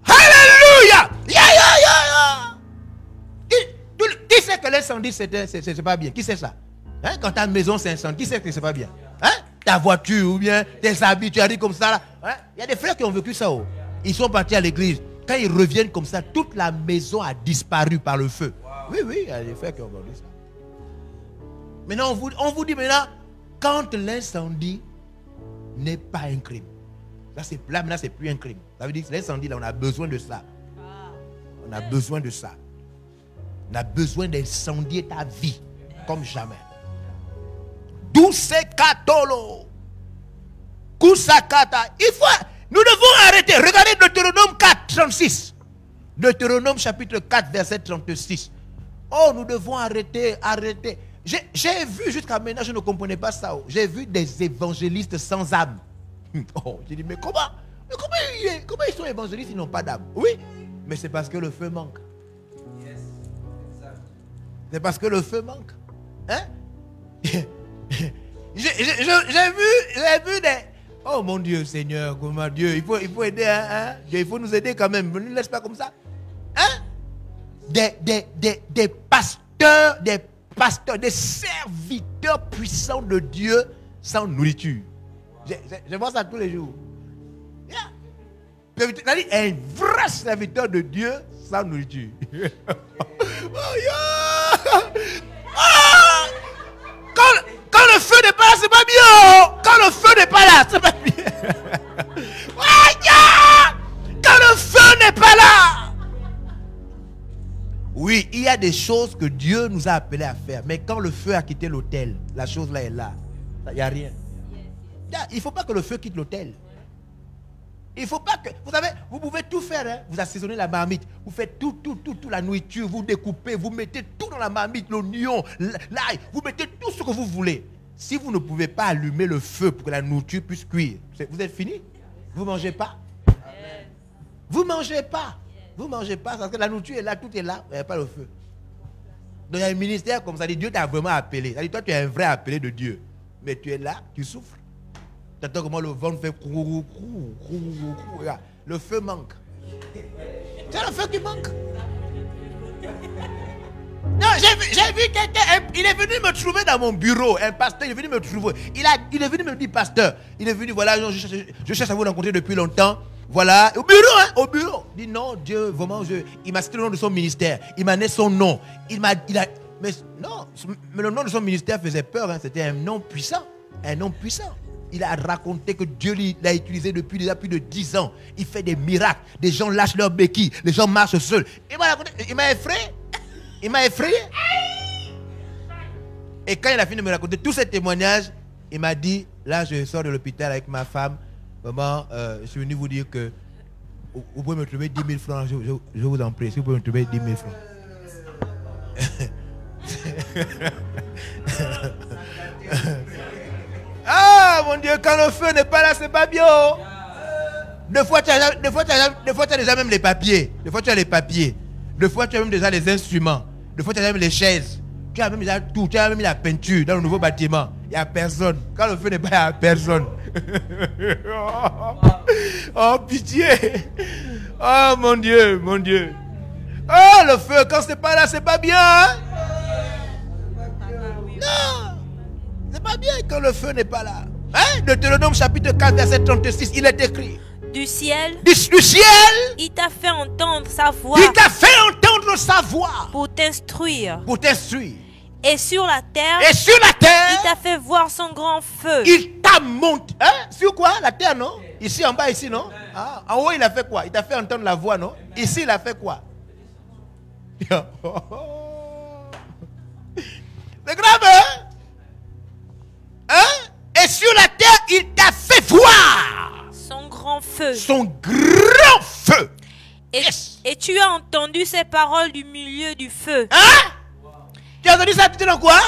Alléluia! Qui sait que l'incendie, c'est pas bien? Qui sait ça? Hein? Quand ta maison s'incendie, qui sait que c'est pas bien? Hein? Ta voiture ou bien tes habits, tu arrives comme ça. Là. Hein? Il y a des frères qui ont vécu ça. Oh. Ils sont partis à l'église. Quand ils reviennent comme ça, toute la maison a disparu par le feu. Wow. Oui, il y a des frères qui ont vécu ça. Maintenant, on vous dit maintenant, quand l'incendie n'est pas un crime. Là, maintenant, c'est plus un crime. Ça veut dire que l'incendie, là, on a besoin de ça. On a besoin de ça. On a besoin d'incendier ta vie comme jamais. Douce katolo. Kusakata. Nous devons arrêter. Regardez Deutéronome 4, 36. Deutéronome chapitre 4, verset 36. Oh, nous devons arrêter. J'ai vu jusqu'à maintenant, je ne comprenais pas ça. J'ai vu des évangélistes sans âme. Oh, j'ai dit, mais comment ils sont évangélistes, ils n'ont pas d'âme? Oui, mais c'est parce que le feu manque. C'est parce que le feu manque. Hein? J'ai vu Oh mon Dieu, Seigneur, comment Dieu, il faut aider, hein? Dieu, il faut nous aider quand même. Ne nous laisse pas comme ça. Hein? Des pasteurs, des serviteurs puissants de Dieu sans nourriture. Je vois ça tous les jours. Yeah. Un vrai serviteur de Dieu sans nourriture. Oh, yeah. Ah! Quand le feu n'est pas là, c'est pas bien. Quand le feu n'est pas là, c'est pas bien. Oh, yeah. Quand le feu n'est pas là. Oui, il y a des choses que Dieu nous a appelés à faire. Mais quand le feu a quitté l'autel, la chose là est là. Il n'y a rien. Il ne faut pas que le feu quitte l'autel. Il ne faut pas que... Vous savez, vous pouvez tout faire. Hein? Vous assaisonnez la marmite. Vous faites tout, la nourriture. Vous découpez. Vous mettez tout dans la marmite. L'oignon, l'ail. Vous mettez tout ce que vous voulez. Si vous ne pouvez pas allumer le feu pour que la nourriture puisse cuire, vous êtes fini? Vous ne mangez pas? Vous ne mangez pas. Vous ne mangez pas parce que la nourriture est là, tout est là, il n'y a pas le feu. Donc il y a un ministère comme ça, dit Dieu t'a vraiment appelé. Ça dit, toi tu es un vrai appelé de Dieu. Mais tu es là, tu souffres. Tu entends comment le vent fait crou. Le feu manque. C'est le feu qui manque. Non, j'ai vu quelqu'un, il est venu me trouver dans mon bureau, un pasteur, il est venu me trouver. Il est venu me dire, pasteur, il est venu, voilà, je cherche à vous rencontrer depuis longtemps. Voilà, au bureau, hein, au bureau. Il dit non, Dieu, vraiment, il m'a cité le nom de son ministère. Il m'a donné son nom. Mais non, mais le nom de son ministère faisait peur. Hein, c'était un nom puissant. Un nom puissant. Il a raconté que Dieu l'a utilisé depuis déjà plus de 10 ans. Il fait des miracles. Des gens lâchent leurs béquilles. Les gens marchent seuls. Il m'a effrayé. Il m'a effrayé. Et quand il a fini de me raconter tous ces témoignages, il m'a dit, là, je sors de l'hôpital avec ma femme. Maman, je suis venu vous dire que vous pouvez me trouver 10 000 francs, je vous en prie, si vous pouvez me trouver 10 000 francs. Ah mon Dieu, quand le feu n'est pas là, c'est pas bien. Des fois, tu as déjà même les papiers. Des fois, tu as les papiers. Des fois, tu as même déjà les instruments. Des fois, tu as même les chaises. Tu as même déjà tout. Tu as même la peinture dans le nouveau bâtiment. Il n'y a personne. Quand le feu n'est pas là, il n'y a personne. Oh, pitié. Oh, mon Dieu, mon Dieu. Oh, le feu, quand c'est pas là, c'est pas bien. Hein? Non. C'est pas bien quand le feu n'est pas là. Hein? Deutéronome chapitre 4, verset 36, il est écrit. Du ciel. Du ciel. Il t'a fait entendre sa voix. Il t'a fait entendre sa voix. Pour t'instruire. Pour t'instruire. Et sur la terre. Et sur la terre. Il t'a fait voir son grand feu. Il t'a monté. Hein? Sur quoi? La terre, non? Ici, en bas, ici, non? Ah, en haut, il a fait quoi? Il t'a fait entendre la voix, non? Ici, il a fait quoi? C'est grave, hein? Hein? Et sur la terre, il t'a fait voir son grand feu. Son grand feu. Et tu as entendu ces paroles du milieu du feu. Hein? Tu as entendu ça, tu dis dans quoi?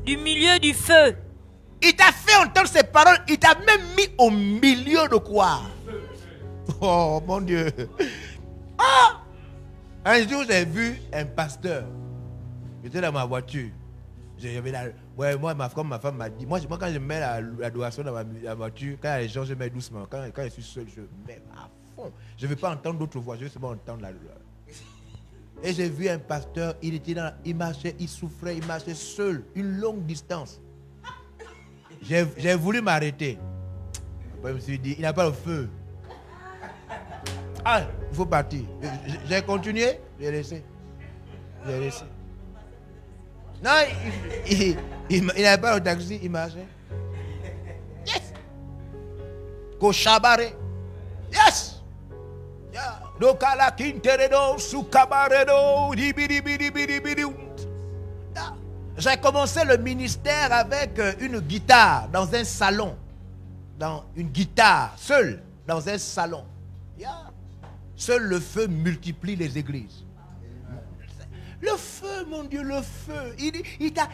Du milieu du feu. Il t'a fait entendre ces paroles. Il t'a même mis au milieu de quoi? Oh mon Dieu. Ah! Un jour, j'ai vu un pasteur. J'étais dans ma voiture. Ouais, moi, ma femme m'a dit. Moi, quand je mets l'adoration dans ma voiture, quand il y a les gens, je mets doucement. Quand je suis seul, je mets à fond. Je ne veux pas entendre d'autres voix. Je veux seulement entendre la douleur. Et j'ai vu un pasteur, il marchait, il souffrait, il marchait seul, une longue distance. J'ai voulu m'arrêter. Après, je me suis dit, il n'a pas le feu. Ah, il faut partir. J'ai continué, j'ai laissé. J'ai laissé. Non, il n'avait pas le taxi, il marchait. Yes! Koshabare. Yes! Yeah. J'ai commencé le ministère avec une guitare dans un salon. Une guitare, seule, dans un salon. Yeah. Seul le feu multiplie les églises. Le feu, mon Dieu, le feu. Il t'a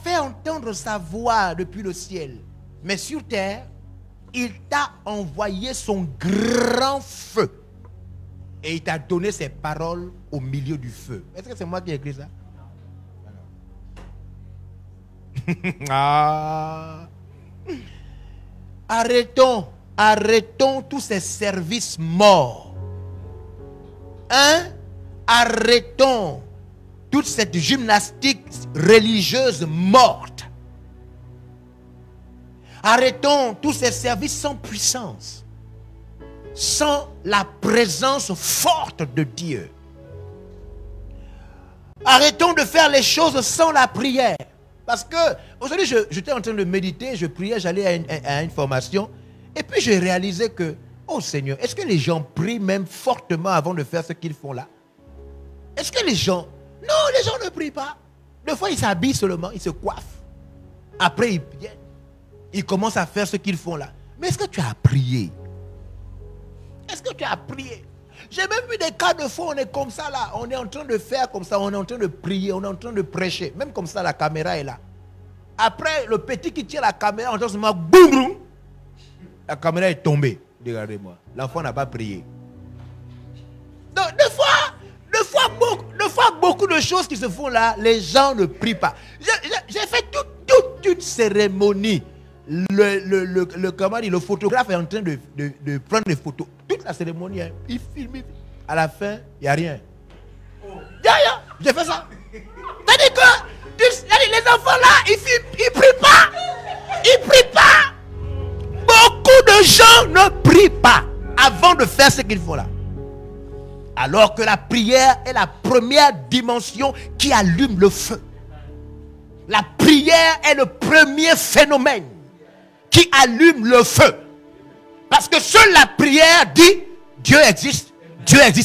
fait entendre sa voix depuis le ciel. Mais sur terre, il t'a envoyé son grand feu. Et il t'a donné ses paroles au milieu du feu. Est-ce que c'est moi qui ai écrit ça? arrêtons tous ces services morts. Hein? Arrêtons toute cette gymnastique religieuse morte. Arrêtons tous ces services sans puissance, sans la présence forte de Dieu. Arrêtons de faire les choses sans la prière. Parce que aujourd'hui, j'étais en train de méditer, je priais, j'allais à une formation. Et puis j'ai réalisé que, oh Seigneur, est-ce que les gens prient même fortement avant de faire ce qu'ils font là? Est-ce que les gens... Non, les gens ne prient pas. Des fois, ils s'habillent seulement, ils se coiffent. Après, ils viennent. Ils commencent à faire ce qu'ils font là. Mais est-ce que tu as prié? Est-ce que tu as prié? J'ai même vu des cas de fois, on est comme ça là. On est en train de faire comme ça, on est en train de prier, on est en train de prêcher. Même comme ça, la caméra est là. Après, le petit qui tient la caméra, on entend seulement boum, boum. La caméra est tombée. Regardez-moi. L'enfant n'a pas prié. Donc, des fois, beaucoup de choses qui se font là, les gens ne prient pas. J'ai fait toute une cérémonie. Le photographe est en train de prendre des photos. Toute la cérémonie, hein, il filme. À la fin, il n'y a rien. J'ai fait ça. C'est-à-dire que les enfants là, ils filment, ils ne prient pas. Ils ne prient pas. Beaucoup de gens ne prient pas avant de faire ce qu'ils font là. Alors que la prière est la première dimension qui allume le feu. La prière est le premier phénomène qui allume le feu. Parce que seule la prière dit Dieu existe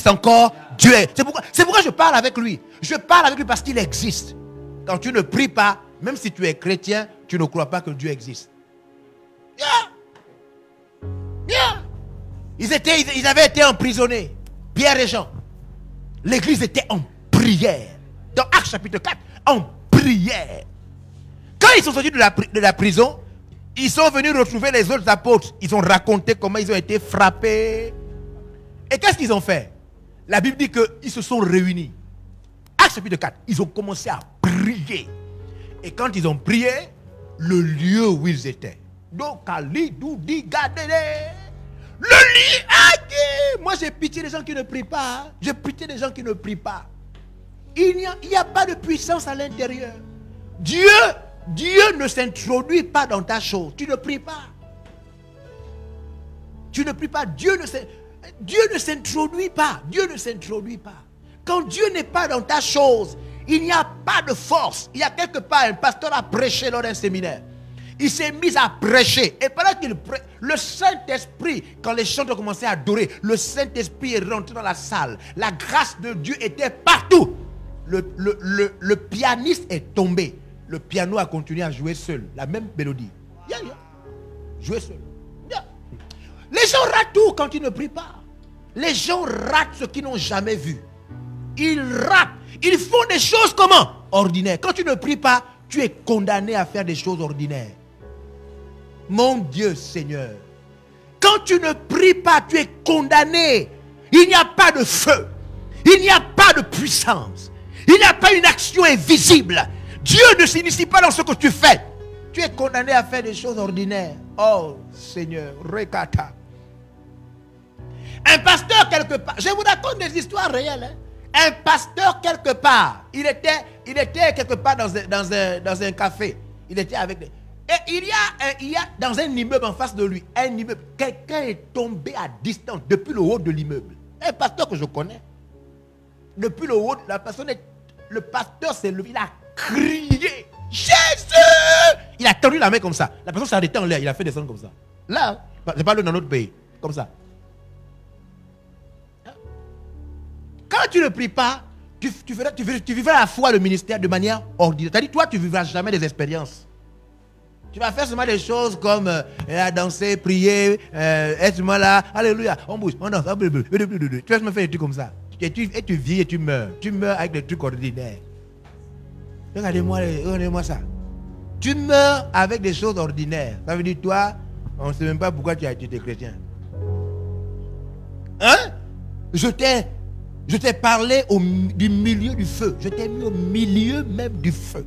encore, Dieu est. C'est pourquoi je parle avec lui. Je parle avec lui parce qu'il existe. Quand tu ne pries pas, même si tu es chrétien, tu ne crois pas que Dieu existe. Ils avaient été emprisonnés, Pierre et Jean. L'église était en prière. Dans Actes chapitre 4, en prière. Quand ils sont sortis de la prison, ils sont venus retrouver les autres apôtres. Ils ont raconté comment ils ont été frappés. Et qu'est-ce qu'ils ont fait? La Bible dit qu'ils se sont réunis. Actes chapitre 4, ils ont commencé à prier. Et quand ils ont prié, le lieu où ils étaient. Donc, le lit a dit. Moi, j'ai pitié des gens qui ne prient pas. J'ai pitié des gens qui ne prient pas. Il n'y a pas de puissance à l'intérieur. Dieu ne s'introduit pas dans ta chose. Tu ne pries pas. Tu ne pries pas. Dieu ne s'introduit pas. Dieu ne s'introduit pas. Quand Dieu n'est pas dans ta chose, il n'y a pas de force. Il y a quelque part un pasteur a prêché lors d'un séminaire. Il s'est mis à prêcher. Et pendant qu'il prêche, le Saint-Esprit, quand les chants ont commencé à adorer, le Saint-Esprit est rentré dans la salle. La grâce de Dieu était partout. Le pianiste est tombé. Le piano a continué à jouer seul. La même mélodie. Jouer seul. Les gens ratent tout quand ils ne prient pas. Les gens ratent ce qu'ils n'ont jamais vu. Ils ratent. Ils font des choses comment? Ordinaires. Quand tu ne pries pas, tu es condamné à faire des choses ordinaires. Mon Dieu Seigneur. Quand tu ne pries pas, tu es condamné. Il n'y a pas de feu. Il n'y a pas de puissance. Il n'y a pas une action invisible. Dieu ne s'initie pas dans ce que tu fais. Tu es condamné à faire des choses ordinaires. Oh Seigneur, Rekata. Un pasteur quelque part, je vous raconte des histoires réelles. Hein? Un pasteur quelque part, il était quelque part dans un café. Il était avec des... Et il y a dans un immeuble en face de lui, un immeuble, quelqu'un est tombé à distance depuis le haut de l'immeuble. Un pasteur que je connais. Depuis le haut, le pasteur s'est levé, il a crié. Jésus! Il a tendu la main comme ça. La personne s'est arrêtée en l'air, il a fait descendre comme ça. Là, je parle dans notre pays, comme ça. Quand tu ne pries pas, tu vivras la foi, le ministère de manière ordinaire. C'est-à-dire, toi, tu ne vivras jamais des expériences. Tu vas faire seulement des choses comme danser, prier, être seulement là, alléluia, on bouge, on danse, tu vas seulement faire des trucs comme ça. Et tu vis et tu meurs. Tu meurs avec des trucs ordinaires. Regardez-moi ça. Tu meurs avec des choses ordinaires. Ça veut dire, toi, on ne sait même pas pourquoi tu as été chrétien. Hein? Je t'ai parlé du milieu du feu. Je t'ai mis au milieu même du feu.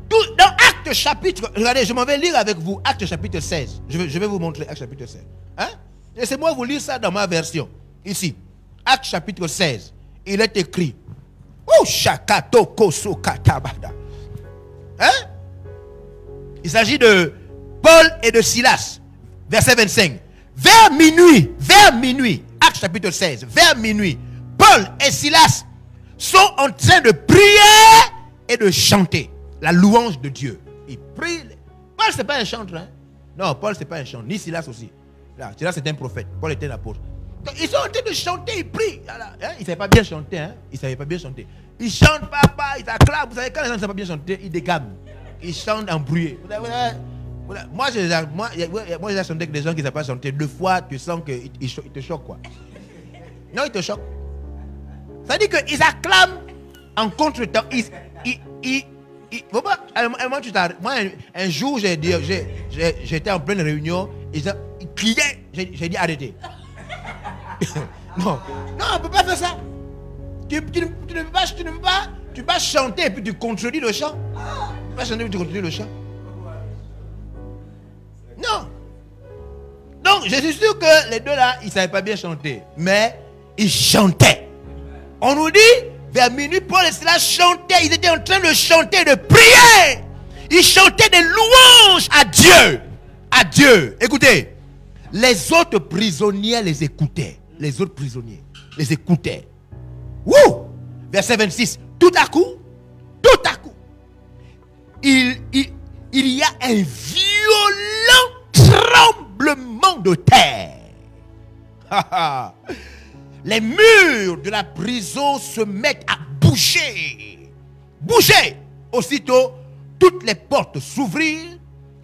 Dans Acte Acte chapitre, regardez, je m'en vais lire avec vous. Acte chapitre 16. Je vais vous montrer Acte chapitre 16. Hein? Laissez-moi vous lire ça dans ma version. Ici. Acte chapitre 16. Il est écrit. Hein? Il s'agit de Paul et de Silas. Verset 25. Vers minuit, Acte chapitre 16, vers minuit, Paul et Silas sont en train de prier et de chanter la louange de Dieu. Ils prient. Paul, ce n'est pas un chanteur. Hein? Non, Paul, ce n'est pas un chanteur. Ni Silas aussi. Là, Silas, c'est un prophète. Paul était un apôtre. Donc, ils sont en train de chanter, ils prient. Hein? Ils ne savaient pas bien chanter. Hein? Ils ne savaient pas bien chanter. Ils chantent, papa, ils acclament. Vous savez, quand les gens ne savent pas bien chanter, ils dégament. Ils chantent en bruit. Moi, j'ai chanté avec des gens qui ne savent pas chanter. 2 fois, tu sens qu'ils te choquent, quoi. Non, ils te choquent. Ça veut dire qu'ils acclament en contre-temps. Moi, un jour, j'étais en pleine réunion. Ils criaient. J'ai dit arrêtez. Non, on ne peut pas faire ça. Tu ne peux pas chanter et puis tu contredis le chant. Tu ne peux pas chanter et puis tu contredis le chant. Non. Donc, je suis sûr que les deux là, ils ne savaient pas bien chanter. Mais ils chantaient. On nous dit, vers minuit, Paul et Silas chantaient. Ils étaient en train de chanter, de prier. Ils chantaient des louanges à Dieu. À Dieu. Écoutez, les autres prisonniers les écoutaient. Les autres prisonniers les écoutaient. Wouh! Verset 26. Tout à coup, il y a un violent tremblement de terre. Les murs de la prison se mettent à bouger. Bouger. Aussitôt, toutes les portes s'ouvrirent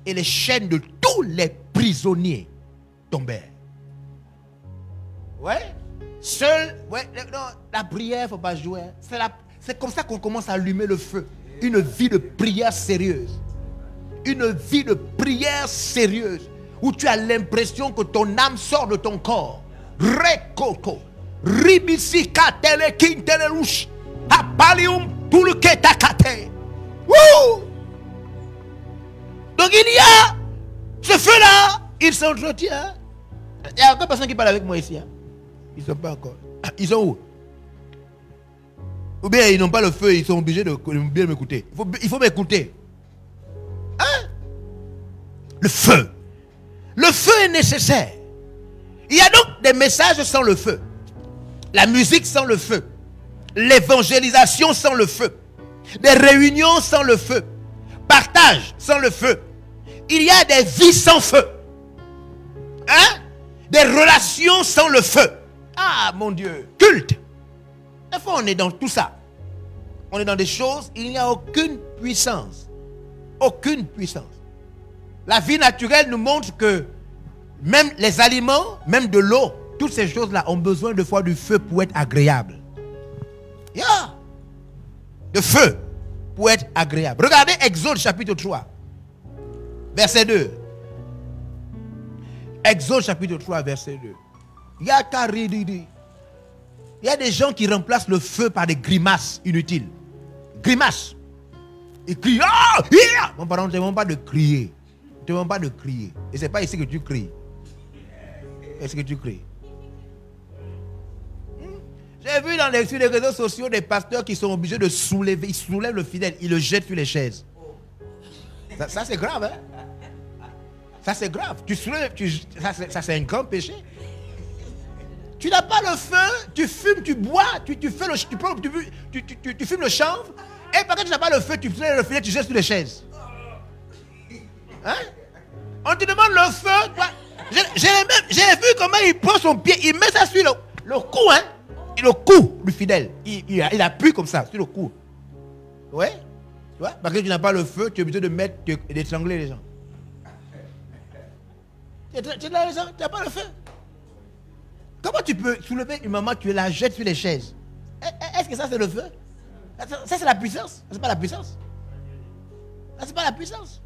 et les chaînes de tous les prisonniers tombèrent. Ouais. Seul, ouais, non, la prière, il ne faut pas jouer. C'est comme ça qu'on commence à allumer le feu. Une vie de prière sérieuse. Une vie de prière sérieuse. Où tu as l'impression que ton âme sort de ton corps. Rekoko. Ribisika telekin telerush. Apalium tout le ketakate. Wouh! Donc il y a ce feu-là. Il s'entretient. Il y a encore personne qui parle avec moi ici. Hein? Ils ne sont pas encore. Ils sont où? Ou bien ils n'ont pas le feu, ils sont obligés de bien m'écouter. Il faut m'écouter. Hein? Le feu. Le feu est nécessaire. Il y a donc des messages sans le feu. La musique sans le feu. L'évangélisation sans le feu. Des réunions sans le feu. Partage sans le feu. Il y a des vies sans feu. Hein? Des relations sans le feu. Ah mon Dieu. Culte. Des fois on est dans tout ça. On est dans des choses, il n'y a aucune puissance. Aucune puissance. La vie naturelle nous montre que même les aliments, même de l'eau, toutes ces choses-là ont besoin de fois du feu pour être agréable. Yeah. De feu pour être agréable. Regardez Exode chapitre 3. Verset 2. Exode chapitre 3, verset 2. Il y a des gens qui remplacent le feu par des grimaces inutiles. Grimaces. Ils crient. Ah, yeah! Mon parent ne te demande pas de crier. Ne te demande pas de crier. Et ce n'est pas ici que tu cries. Est-ce que tu cries? J'ai vu sur les réseaux sociaux des pasteurs qui sont obligés de soulever. Ils soulèvent le fidèle. Ils le jettent sur les chaises. Ça c'est grave, hein? Ça c'est grave. Tu soulèves, ça c'est un grand péché. Tu n'as pas le feu, tu fumes, tu bois, tu fumes le chanvre, et parce que tu n'as pas le feu, tu soulèves le filet, tu jettes sur les chaises. Hein? On te demande le feu. J'ai vu comment il prend son pied, il met ça sur le cou, hein? Et le cou du fidèle. Il appuie comme ça, sur le cou. Ouais? Tu vois? Parce que tu n'as pas le feu, tu es obligé d'étrangler les gens. Tu n'as pas le feu. Comment tu peux soulever une maman, tu la jettes sur les chaises? Est-ce que ça c'est le feu? Ça c'est la puissance? C'est pas la puissance? Ça c'est pas la puissance?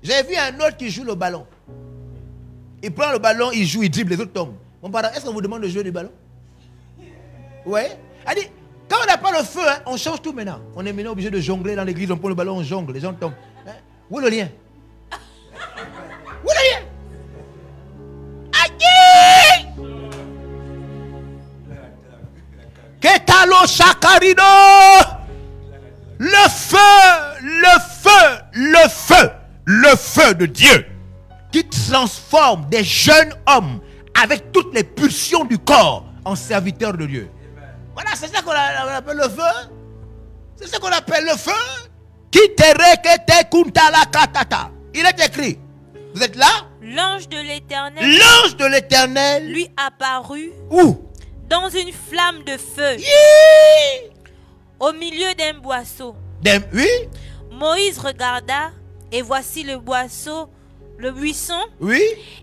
J'ai vu un autre qui joue le ballon. Il prend le ballon, il joue, il dribble, les autres tombent. Mon pardon, est-ce qu'on vous demande de jouer du ballon? Ouais. Elle dit, Quand on n'a pas le feu, hein, on change tout maintenant. On est maintenant obligé de jongler dans l'église, on prend le ballon, on jongle, les gens tombent. Hein? Où est le lien? Où est le lien? Aïe! Ketalo Shakarido! Le feu, le feu, le feu, le feu de Dieu qui transforme des jeunes hommes avec toutes les pulsions du corps en serviteurs de Dieu. Voilà, c'est ça qu'on appelle le feu. C'est ça qu'on appelle le feu. Il est écrit. Vous êtes là? L'ange de l'Éternel. L'ange de l'Éternel lui apparut. Où? Dans une flamme de feu. Yeah! Au milieu d'un boisseau. Oui? Moïse regarda et voici le boisseau, le buisson, Oui?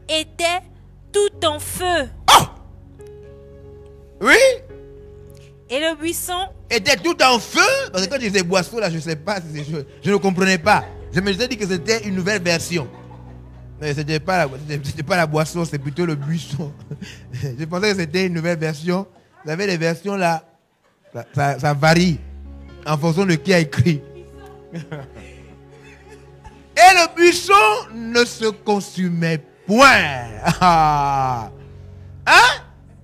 était tout en feu. Oh! Oui? Et le buisson était tout en feu. Parce que quand je disais boisseau, là, je ne sais pas, je ne comprenais pas. Je me disais dit que c'était une nouvelle version. Mais ce n'était pas la boisson, c'est plutôt le buisson. Je pensais que c'était une nouvelle version. Vous savez, les versions là, ça varie en fonction de qui a écrit. Et le buisson ne se consumait point. Hein?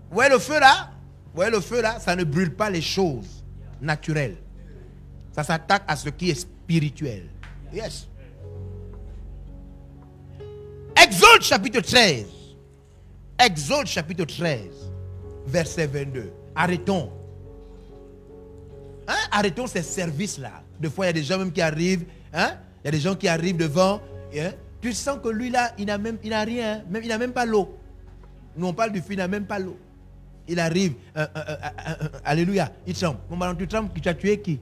Vous voyez le feu là? Vous voyez le feu là? Ça ne brûle pas les choses naturelles. Ça s'attaque à ce qui est spirituel. Yes. Exode chapitre 13. Exode chapitre 13. Verset 22. Arrêtons. Hein? Arrêtons ces services-là. Des fois, il y a des gens même qui arrivent. Hein? Il y a des gens qui arrivent devant. Hein? Tu sens que lui là, il n'a rien. Hein? Même, il n'a même pas l'eau. Nous on parle du feu, il n'a même pas l'eau. Il arrive. Alléluia. Il tremble. Mon ballon, tu trembles, tu as tué qui?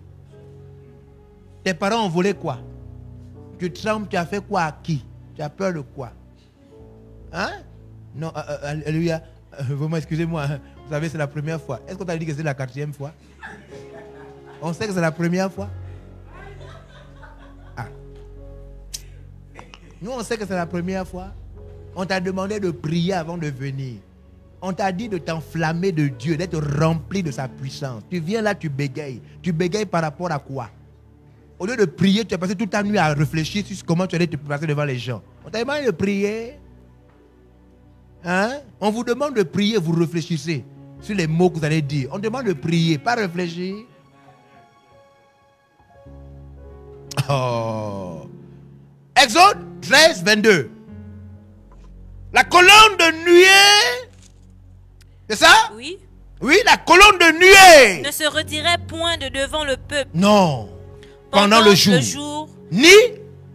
Tes parents ont volé quoi? Tu trembles, tu as fait quoi à qui? Tu as peur de quoi? Hein? Non, alléluia. Vraiment, excusez-moi. Hein. Vous savez, c'est la première fois. Est-ce qu'on t'a dit que c'est la 4e fois? On sait que c'est la première fois. Ah. Nous, on sait que c'est la première fois. On t'a demandé de prier avant de venir. On t'a dit de t'enflammer de Dieu, d'être rempli de sa puissance. Tu viens là, tu bégayes. Tu bégayes par rapport à quoi? Au lieu de prier, tu as passé toute ta nuit à réfléchir sur comment tu allais te placer devant les gens. On t'a demandé de prier. Hein? On vous demande de prier, vous réfléchissez sur les mots que vous allez dire. On demande de prier, pas réfléchir. Oh. Exode 13, 22. La colonne de nuée. C'est ça? Oui. Oui, la colonne de nuée ne se retirait point de devant le peuple. Non. Pendant le jour. Ni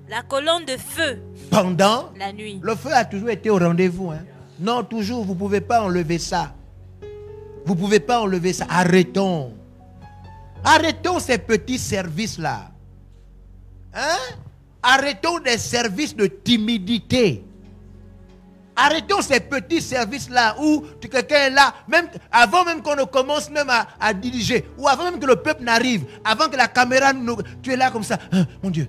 la colonne de feu. Pendant la nuit. Le feu a toujours été au rendez-vous. Hein? Non, toujours, vous ne pouvez pas enlever ça. Vous ne pouvez pas enlever ça. Arrêtons. Arrêtons ces petits services-là. Hein? Arrêtons des services de timidité. Arrêtons ces petits services-là où quelqu'un est là, même avant même qu'on ne commence même à diriger, ou avant même que le peuple n'arrive, avant que la caméra, tu es là comme ça. Ah, mon Dieu.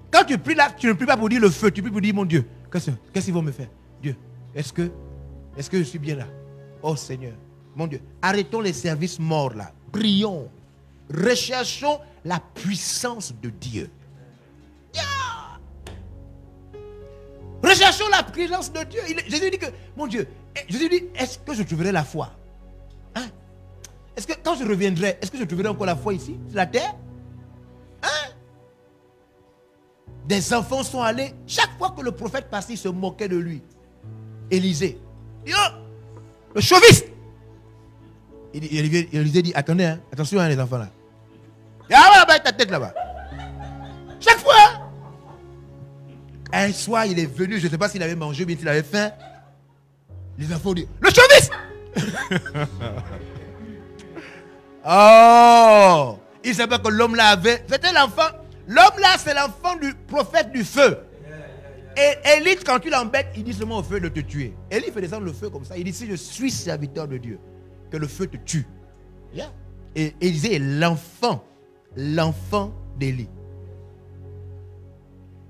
Quand tu pries là, tu ne pries pas pour dire le feu, tu pries pour dire mon Dieu, qu'est-ce qu'ils vont me faire? Dieu, est-ce que je suis bien là? Oh Seigneur, mon Dieu. Arrêtons les services morts là. Prions. Recherchons la puissance de Dieu. Yeah! Recherchons la présence de Dieu. Jésus dit que, mon Dieu, Jésus dit, est-ce que je trouverai la foi? Hein? Est-ce que quand je reviendrai, est-ce que je trouverai encore la foi ici, sur la terre? Hein? Des enfants sont allés, chaque fois que le prophète passait, il se moquait de lui. Élisée. Le chauviste. Élisée dit, attendez, hein, attention hein, les enfants là. Là-bas, ta tête là-bas. Chaque fois. Un soir, il est venu, je ne sais pas s'il avait mangé ou bien s'il avait faim. Les enfants ont dit, le chauviste. Oh, il savait que l'homme là avait, c'était l'enfant. L'homme là, c'est l'enfant du prophète du feu. Et Élie, quand tu l'embêtes, il dit seulement au feu de te tuer. Élie fait descendre le feu comme ça. Il dit, si je suis serviteur de Dieu, que le feu te tue. Yeah. Et Élisée est l'enfant d'Élie.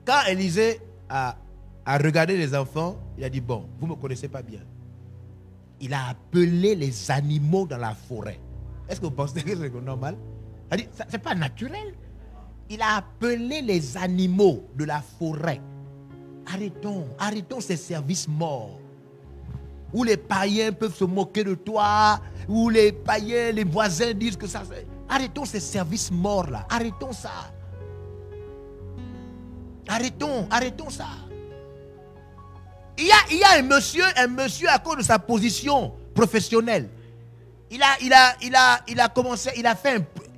Quand Élisée a regardé les enfants, il a dit, bon, vous ne me connaissez pas bien. Il a appelé les animaux dans la forêt. Est-ce que vous pensez que c'est normal? C'est pas naturel. Il a appelé les animaux de la forêt. Arrêtons ces services morts. Où les païens peuvent se moquer de toi, où les païens, les voisins disent que ça... Arrêtons ces services morts là. Arrêtons ça. Arrêtons ça. Il y a un monsieur à cause de sa position professionnelle. Il a commencé,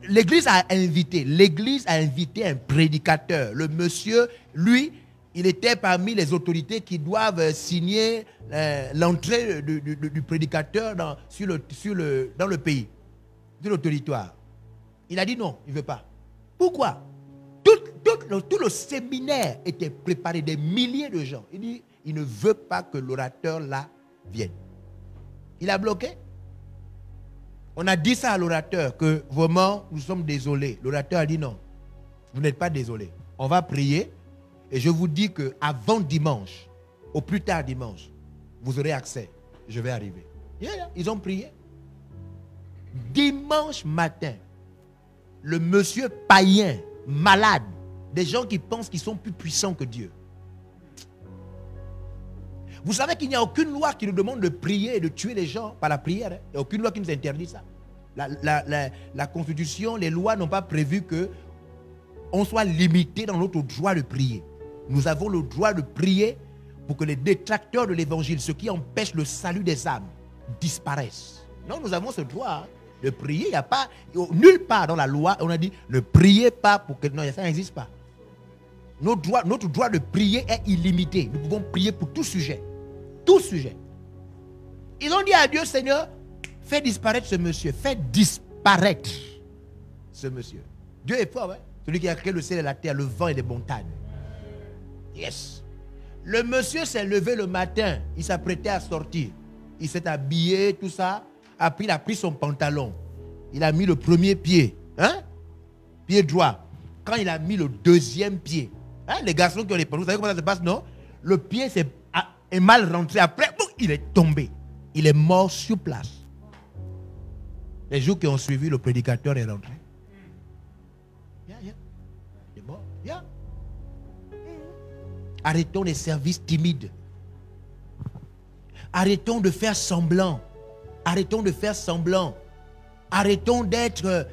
l'église a invité un prédicateur. Le monsieur, lui, il était parmi les autorités qui doivent signer l'entrée du prédicateur dans le pays, sur le territoire. Il a dit non, il ne veut pas. Pourquoi? Tout le séminaire était préparé, des milliers de gens. Il dit, il ne veut pas que l'orateur là vienne. Il a bloqué. On a dit ça à l'orateur, que vraiment, nous sommes désolés. L'orateur a dit non, vous n'êtes pas désolés. On va prier et je vous dis qu'avant dimanche, au plus tard dimanche, vous aurez accès. Je vais arriver. Ils ont prié. Dimanche matin, le monsieur païen, malade, des gens qui pensent qu'ils sont plus puissants que Dieu. Vous savez qu'il n'y a aucune loi qui nous demande de prier et de tuer les gens par la prière. Il n'y a aucune loi qui nous interdit ça. La Constitution, les lois n'ont pas prévu qu'on soit limité dans notre droit de prier. Nous avons le droit de prier pour que les détracteurs de l'évangile, ceux qui empêchent le salut des âmes, disparaissent. Non, nous avons ce droit de prier. Il n'y a pas, nulle part dans la loi, on a dit ne priez pas pour que... Non, ça n'existe pas. Notre droit de prier est illimité. Nous pouvons prier pour tout sujet. Tout sujet. Ils ont dit à Dieu, Seigneur, fais disparaître ce monsieur. Fais disparaître ce monsieur. Dieu est fort, hein? Celui qui a créé le ciel et la terre, le vent et les montagnes. Yes. Le monsieur s'est levé le matin. Il s'apprêtait à sortir. Il s'est habillé, tout ça. Après, il a pris son pantalon. Il a mis le premier pied. Hein? Pied droit. Quand il a mis le deuxième pied, hein, les garçons qui ont les pantalons, vous savez comment ça se passe, non? Le pied est mal rentré. Après, il est tombé. Il est mort sur place. Les jours qui ont suivi, le prédicateur est rentré. Il est mort. Arrêtons les services timides. Arrêtons de faire semblant. Arrêtons de faire semblant. Arrêtons d'être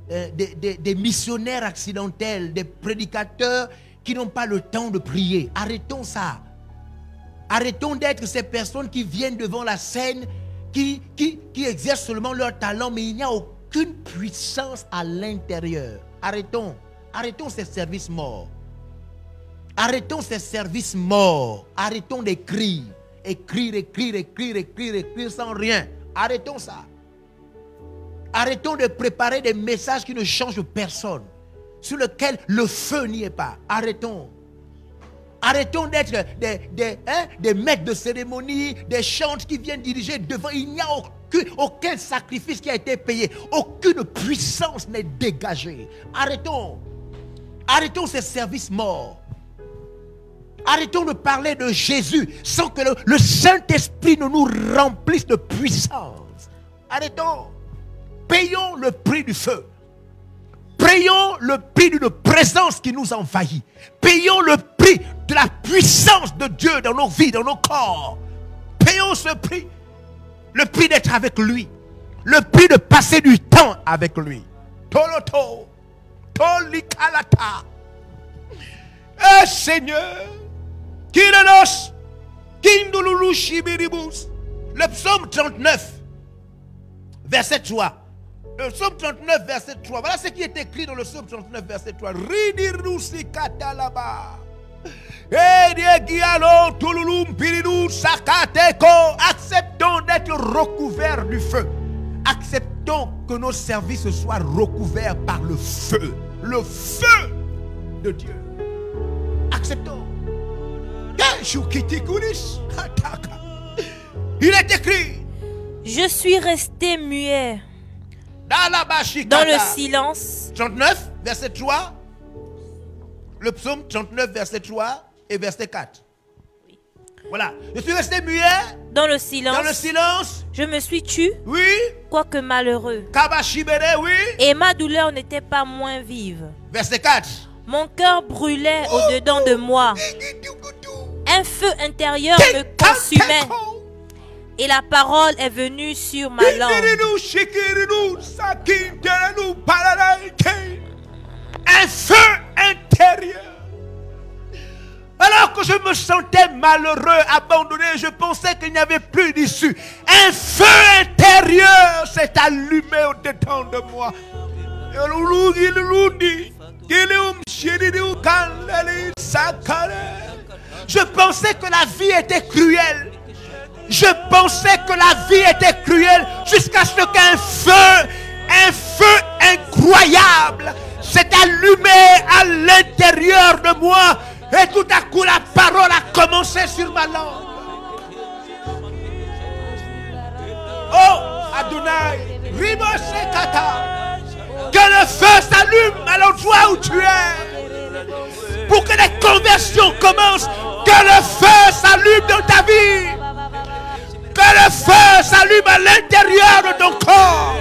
des missionnaires accidentels, des prédicateurs qui n'ont pas le temps de prier. Arrêtons ça. Arrêtons d'être ces personnes qui viennent devant la scène, qui exercent seulement leur talent, mais il n'y a aucune puissance à l'intérieur. Arrêtons. Arrêtons ces services morts. Arrêtons ces services morts. Arrêtons d'écrire. Écrire sans rien. Arrêtons ça. Arrêtons de préparer des messages qui ne changent personne, sur lesquels le feu n'y est pas. Arrêtons. Arrêtons d'être des maîtres de cérémonie, des chantres qui viennent diriger devant. Il n'y a aucun sacrifice qui a été payé. Aucune puissance n'est dégagée. Arrêtons. Arrêtons ces services morts. Arrêtons de parler de Jésus sans que le Saint-Esprit ne nous remplisse de puissance. Arrêtons. Payons le prix du feu. Payons le prix d'une présence qui nous envahit. Payons le prix de la puissance de Dieu dans nos vies, dans nos corps. Payons ce prix. Le prix d'être avec lui. Le prix de passer du temps avec lui. Toloto. Tolikalata. Eh Seigneur. Kirenos. Kindululu shibiribus. Le psaume 39. Verset 3. Le psaume 39, verset 3. Voilà ce qui est écrit dans le psaume 39, verset 3. Ridirusi katalaba. Acceptons d'être recouverts du feu. Acceptons que nos services soient recouverts par le feu. Le feu de Dieu. Acceptons. Il est écrit. Je suis resté muet dans le silence. 39, verset 3. Le psaume 39, verset 3 et verset 4. Voilà. Je suis resté muet. Dans le silence. Dans le silence. Je me suis tu. Oui. Quoique malheureux. Kabashibere, oui. Et ma douleur n'était pas moins vive. Verset 4. Mon cœur brûlait au-dedans de moi. Un feu intérieur me consumait. Et la parole est venue sur ma langue. Un feu intérieur. Alors que je me sentais malheureux, abandonné, je pensais qu'il n'y avait plus d'issue. Un feu intérieur s'est allumé au-dedans de moi. Je pensais que la vie était cruelle. Je pensais que la vie était cruelle jusqu'à ce qu'un feu incroyable s'est allumé à l'intérieur de moi. Et tout à coup, la parole a commencé sur ma langue. Oh, Adonai, Ribosekata, que le feu s'allume à l'endroit où tu es. Pour que les conversions commencent, que le feu s'allume dans ta vie. Que le feu s'allume à l'intérieur de ton corps.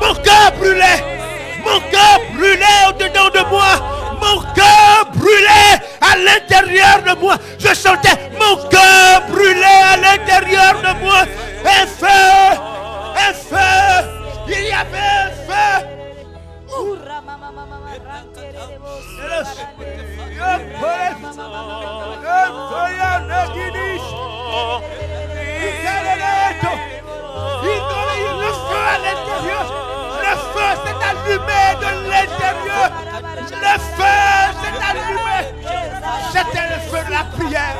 Mon cœur brûlait. Mon cœur brûlait au-dedans de moi. Mon cœur brûlait à l'intérieur de moi. Je sentais mon cœur brûler à l'intérieur de moi. Un feu. Un feu. Il y avait un feu. Le feu à l'intérieur. Le feu s'est allumé de l'intérieur. Le feu s'est allumé. C'était le feu de la prière.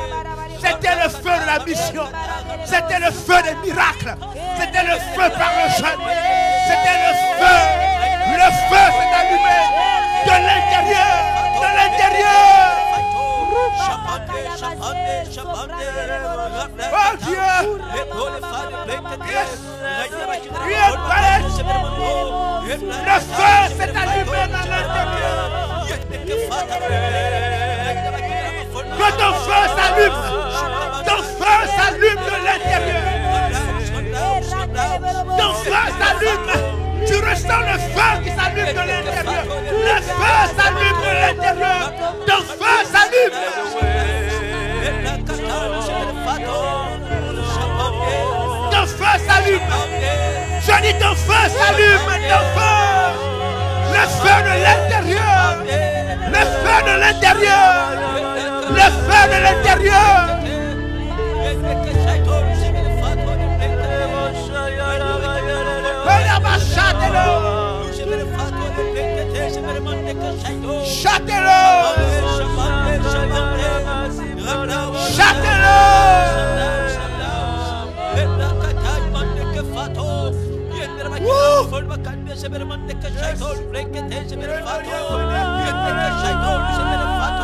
C'était le feu de la mission. C'était le feu des miracles. C'était le feu par le jeûne. C'était le feu. Le feu s'est allumé de l'intérieur. De l'intérieur. Oh Dieu. Le feu s'est allumé dans l'intérieur. Que ton feu s'allume. Ton feu s'allume de l'intérieur. Ton feu s'allume. Tu ressens le feu qui s'allume de l'intérieur. Le feu s'allume de l'intérieur. Ton feu s'allume. Ton feu s'allume. Je dis ton feu s'allume. Ton feu. Le feu de l'intérieur. Le feu de l'intérieur. Le feu de l'intérieur. Châtez-le. Châtez-le.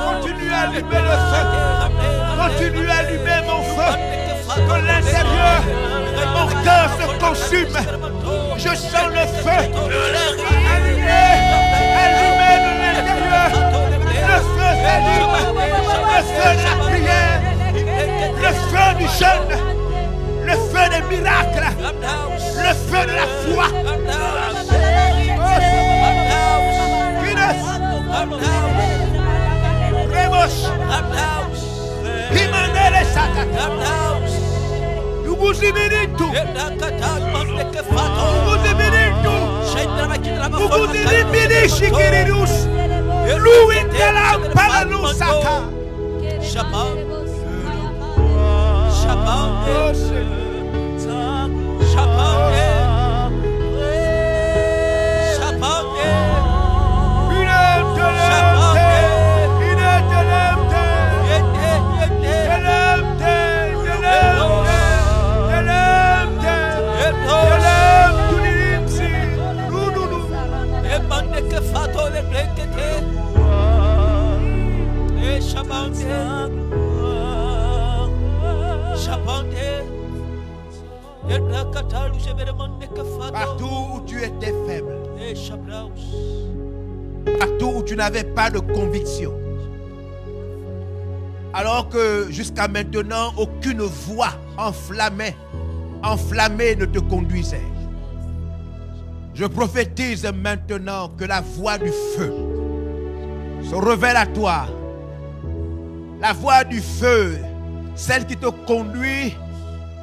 Continue à allumer le feu. Continue à allumer mon feu. De l'intérieur, mon cœur se consume. Je sens le feu. Allumé. Allumé de l'intérieur. Le feu s'allume. Le feu de la prière. Le feu du jeûne. Le feu des miracles. Le feu de la foi. Partout où tu étais faible, partout où tu n'avais pas de conviction, Alors que jusqu'à maintenant, aucune voix enflammée ne te conduisait. Je prophétise maintenant que la voix du feu se révèle à toi. La voix du feu, celle qui te conduit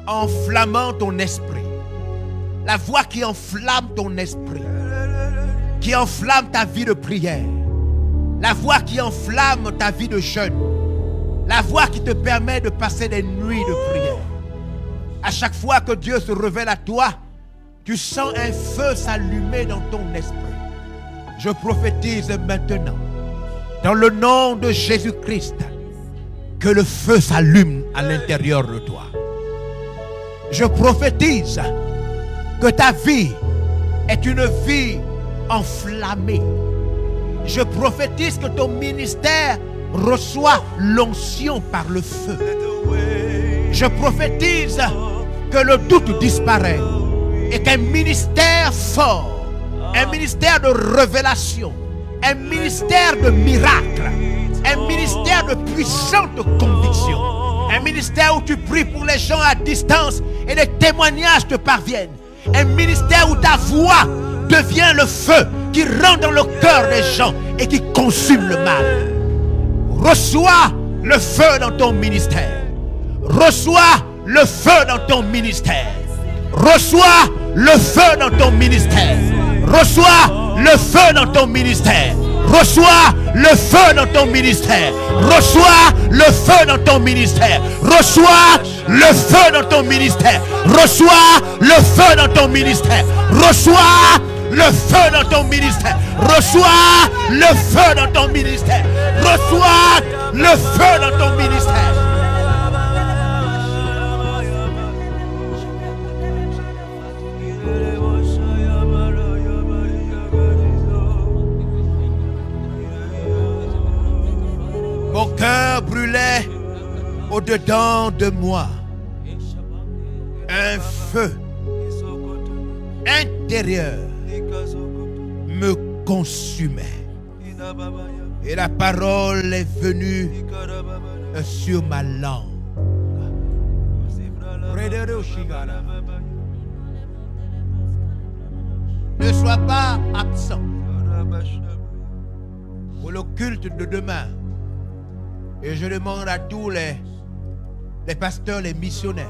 enflammant ton esprit. La voix qui enflamme ton esprit, qui enflamme ta vie de prière. La voix qui enflamme ta vie de jeûne. La voix qui te permet de passer des nuits de prière. À chaque fois que Dieu se révèle à toi, tu sens un feu s'allumer dans ton esprit. Je prophétise maintenant, dans le nom de Jésus-Christ, que le feu s'allume à l'intérieur de toi. Je prophétise que ta vie est une vie enflammée. Je prophétise que ton ministère reçoit l'onction par le feu. Je prophétise que le doute disparaît et qu'un ministère fort, un ministère de révélation, un ministère de miracles, un ministère de puissante conviction, un ministère où tu pries pour les gens à distance et les témoignages te parviennent, un ministère où ta voix devient le feu qui rentre dans le cœur des gens et qui consume le mal. Reçois le feu dans ton ministère. Reçois le feu dans ton ministère. Reçois le feu dans ton ministère. Reçois le feu dans ton ministère. Reçois le feu dans ton ministère. Reçois le feu dans ton ministère. Reçois le feu dans ton ministère. Reçois le feu dans ton ministère. Reçois le feu dans ton ministère. Reçois le feu dans ton ministère. Reçois le feu dans ton ministère. Mon cœur brûlait au-dedans de moi. Un feu intérieur me consumait. Et la parole est venue sur ma langue. Ne sois pas absent pour le culte de demain. Et je demande à tous les pasteurs, les missionnaires,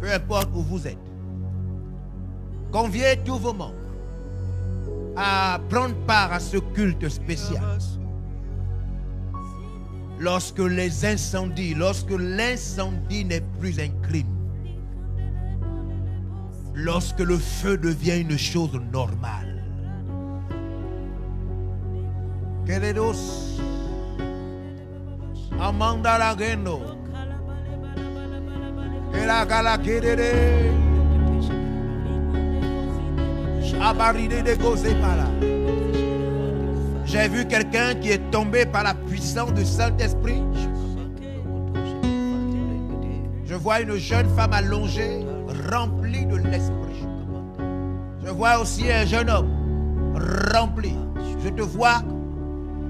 peu importe où vous êtes, conviez tous vos membres à prendre part à ce culte spécial. Lorsque les incendies, lorsque l'incendie n'est plus un crime, lorsque le feu devient une chose normale. Queridos, Amanda Lagendo, Elagala Kedere, Abaride de Gozepala. J'ai vu quelqu'un qui est tombé par la puissance du Saint-Esprit. Je vois une jeune femme allongée, remplie de l'Esprit. Je vois aussi un jeune homme rempli. Je te vois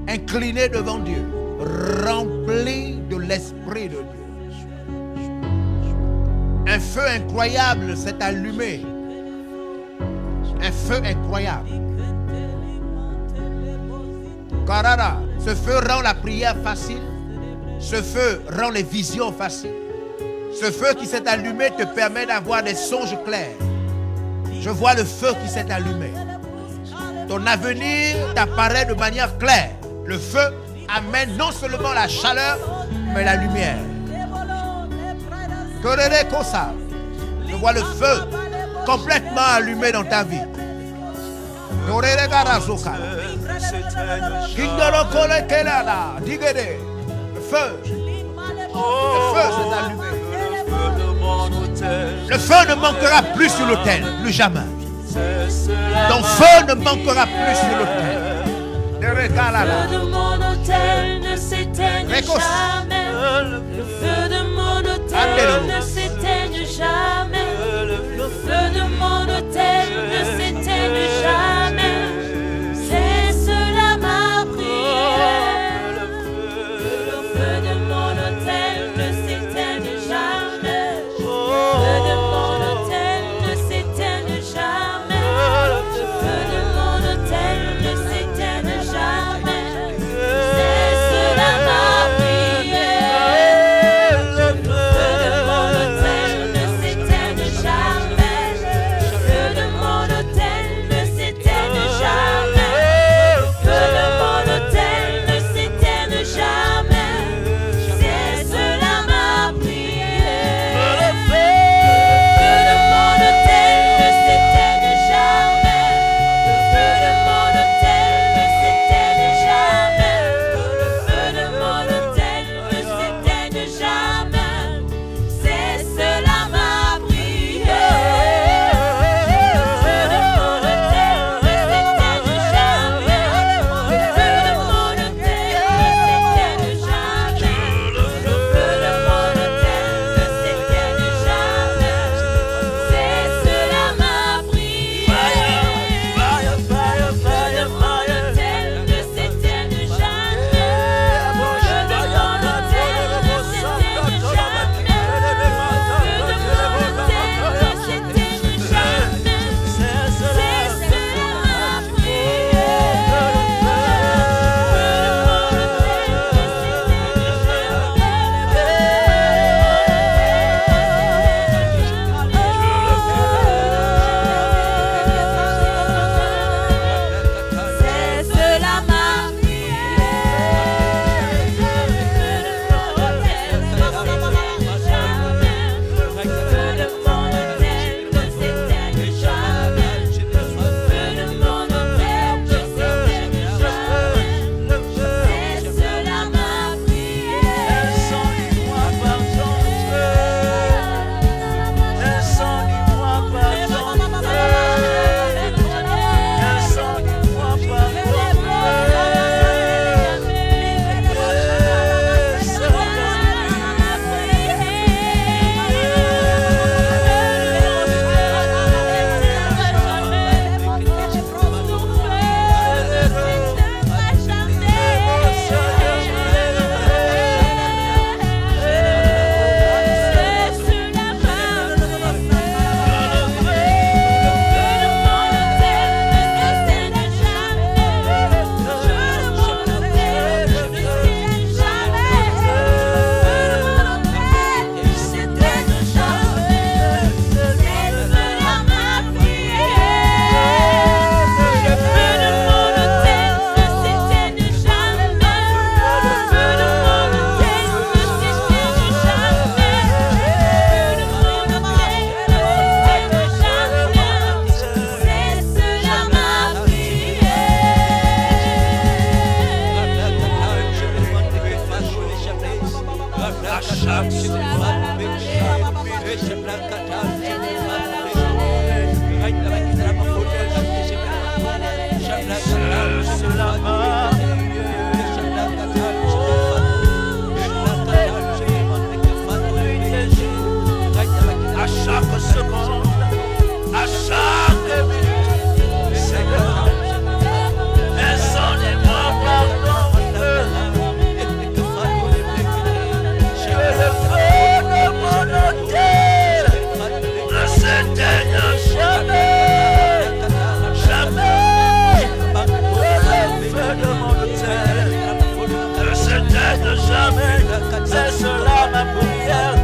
incliné devant Dieu, rempli de l'Esprit de Dieu. Un feu incroyable s'est allumé. Un feu incroyable. Carara, ce feu rend la prière facile. Ce feu rend les visions faciles. Ce feu qui s'est allumé te permet d'avoir des songes clairs. Je vois le feu qui s'est allumé. Ton avenir t'apparaît de manière claire. Le feu amène non seulement la chaleur, mais la lumière. Je vois le feu complètement allumé dans ta vie. Le feu s'est allumé. Le feu ne manquera plus sur l'autel, plus jamais. Ton feu ne manquera plus sur l'autel. Le feu de mon autel ne s'éteigne jamais. Le feu de mon autel ne s'éteigne jamais. Le feu de mon autel ne s'éteigne jamais. C'est cela ma prière. Le feu de mon autel À chaque seconde, à chaque minute, Seigneur, descendez-moi pardon. Que le feu de mon autel ne s'éteigne jamais, jamais. Que le feu de mon autel ne s'éteigne jamais. C'est cela ma prière.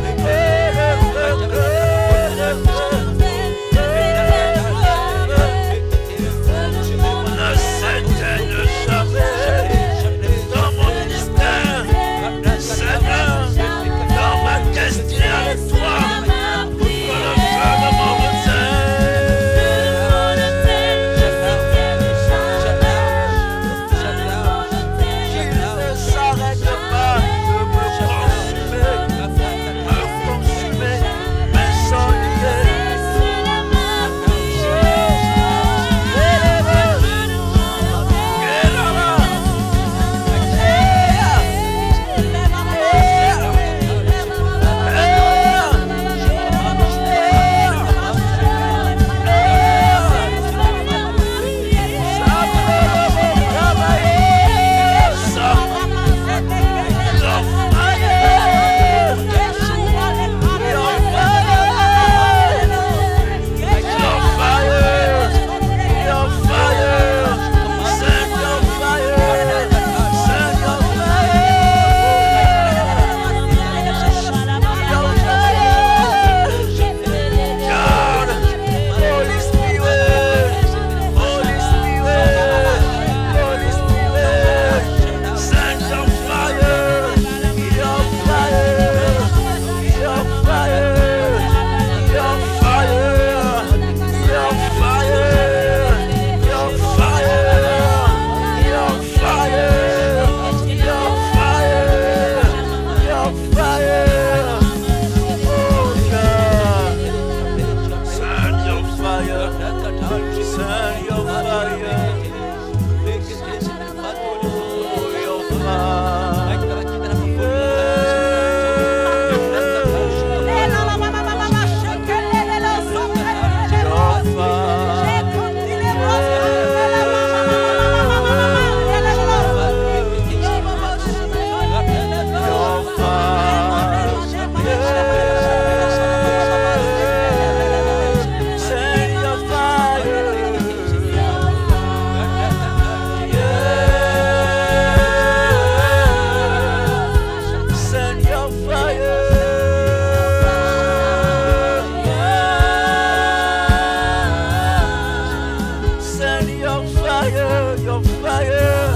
Your fire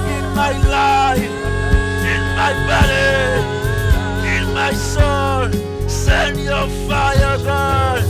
in my life, in my body, in my soul. Send your fire, God.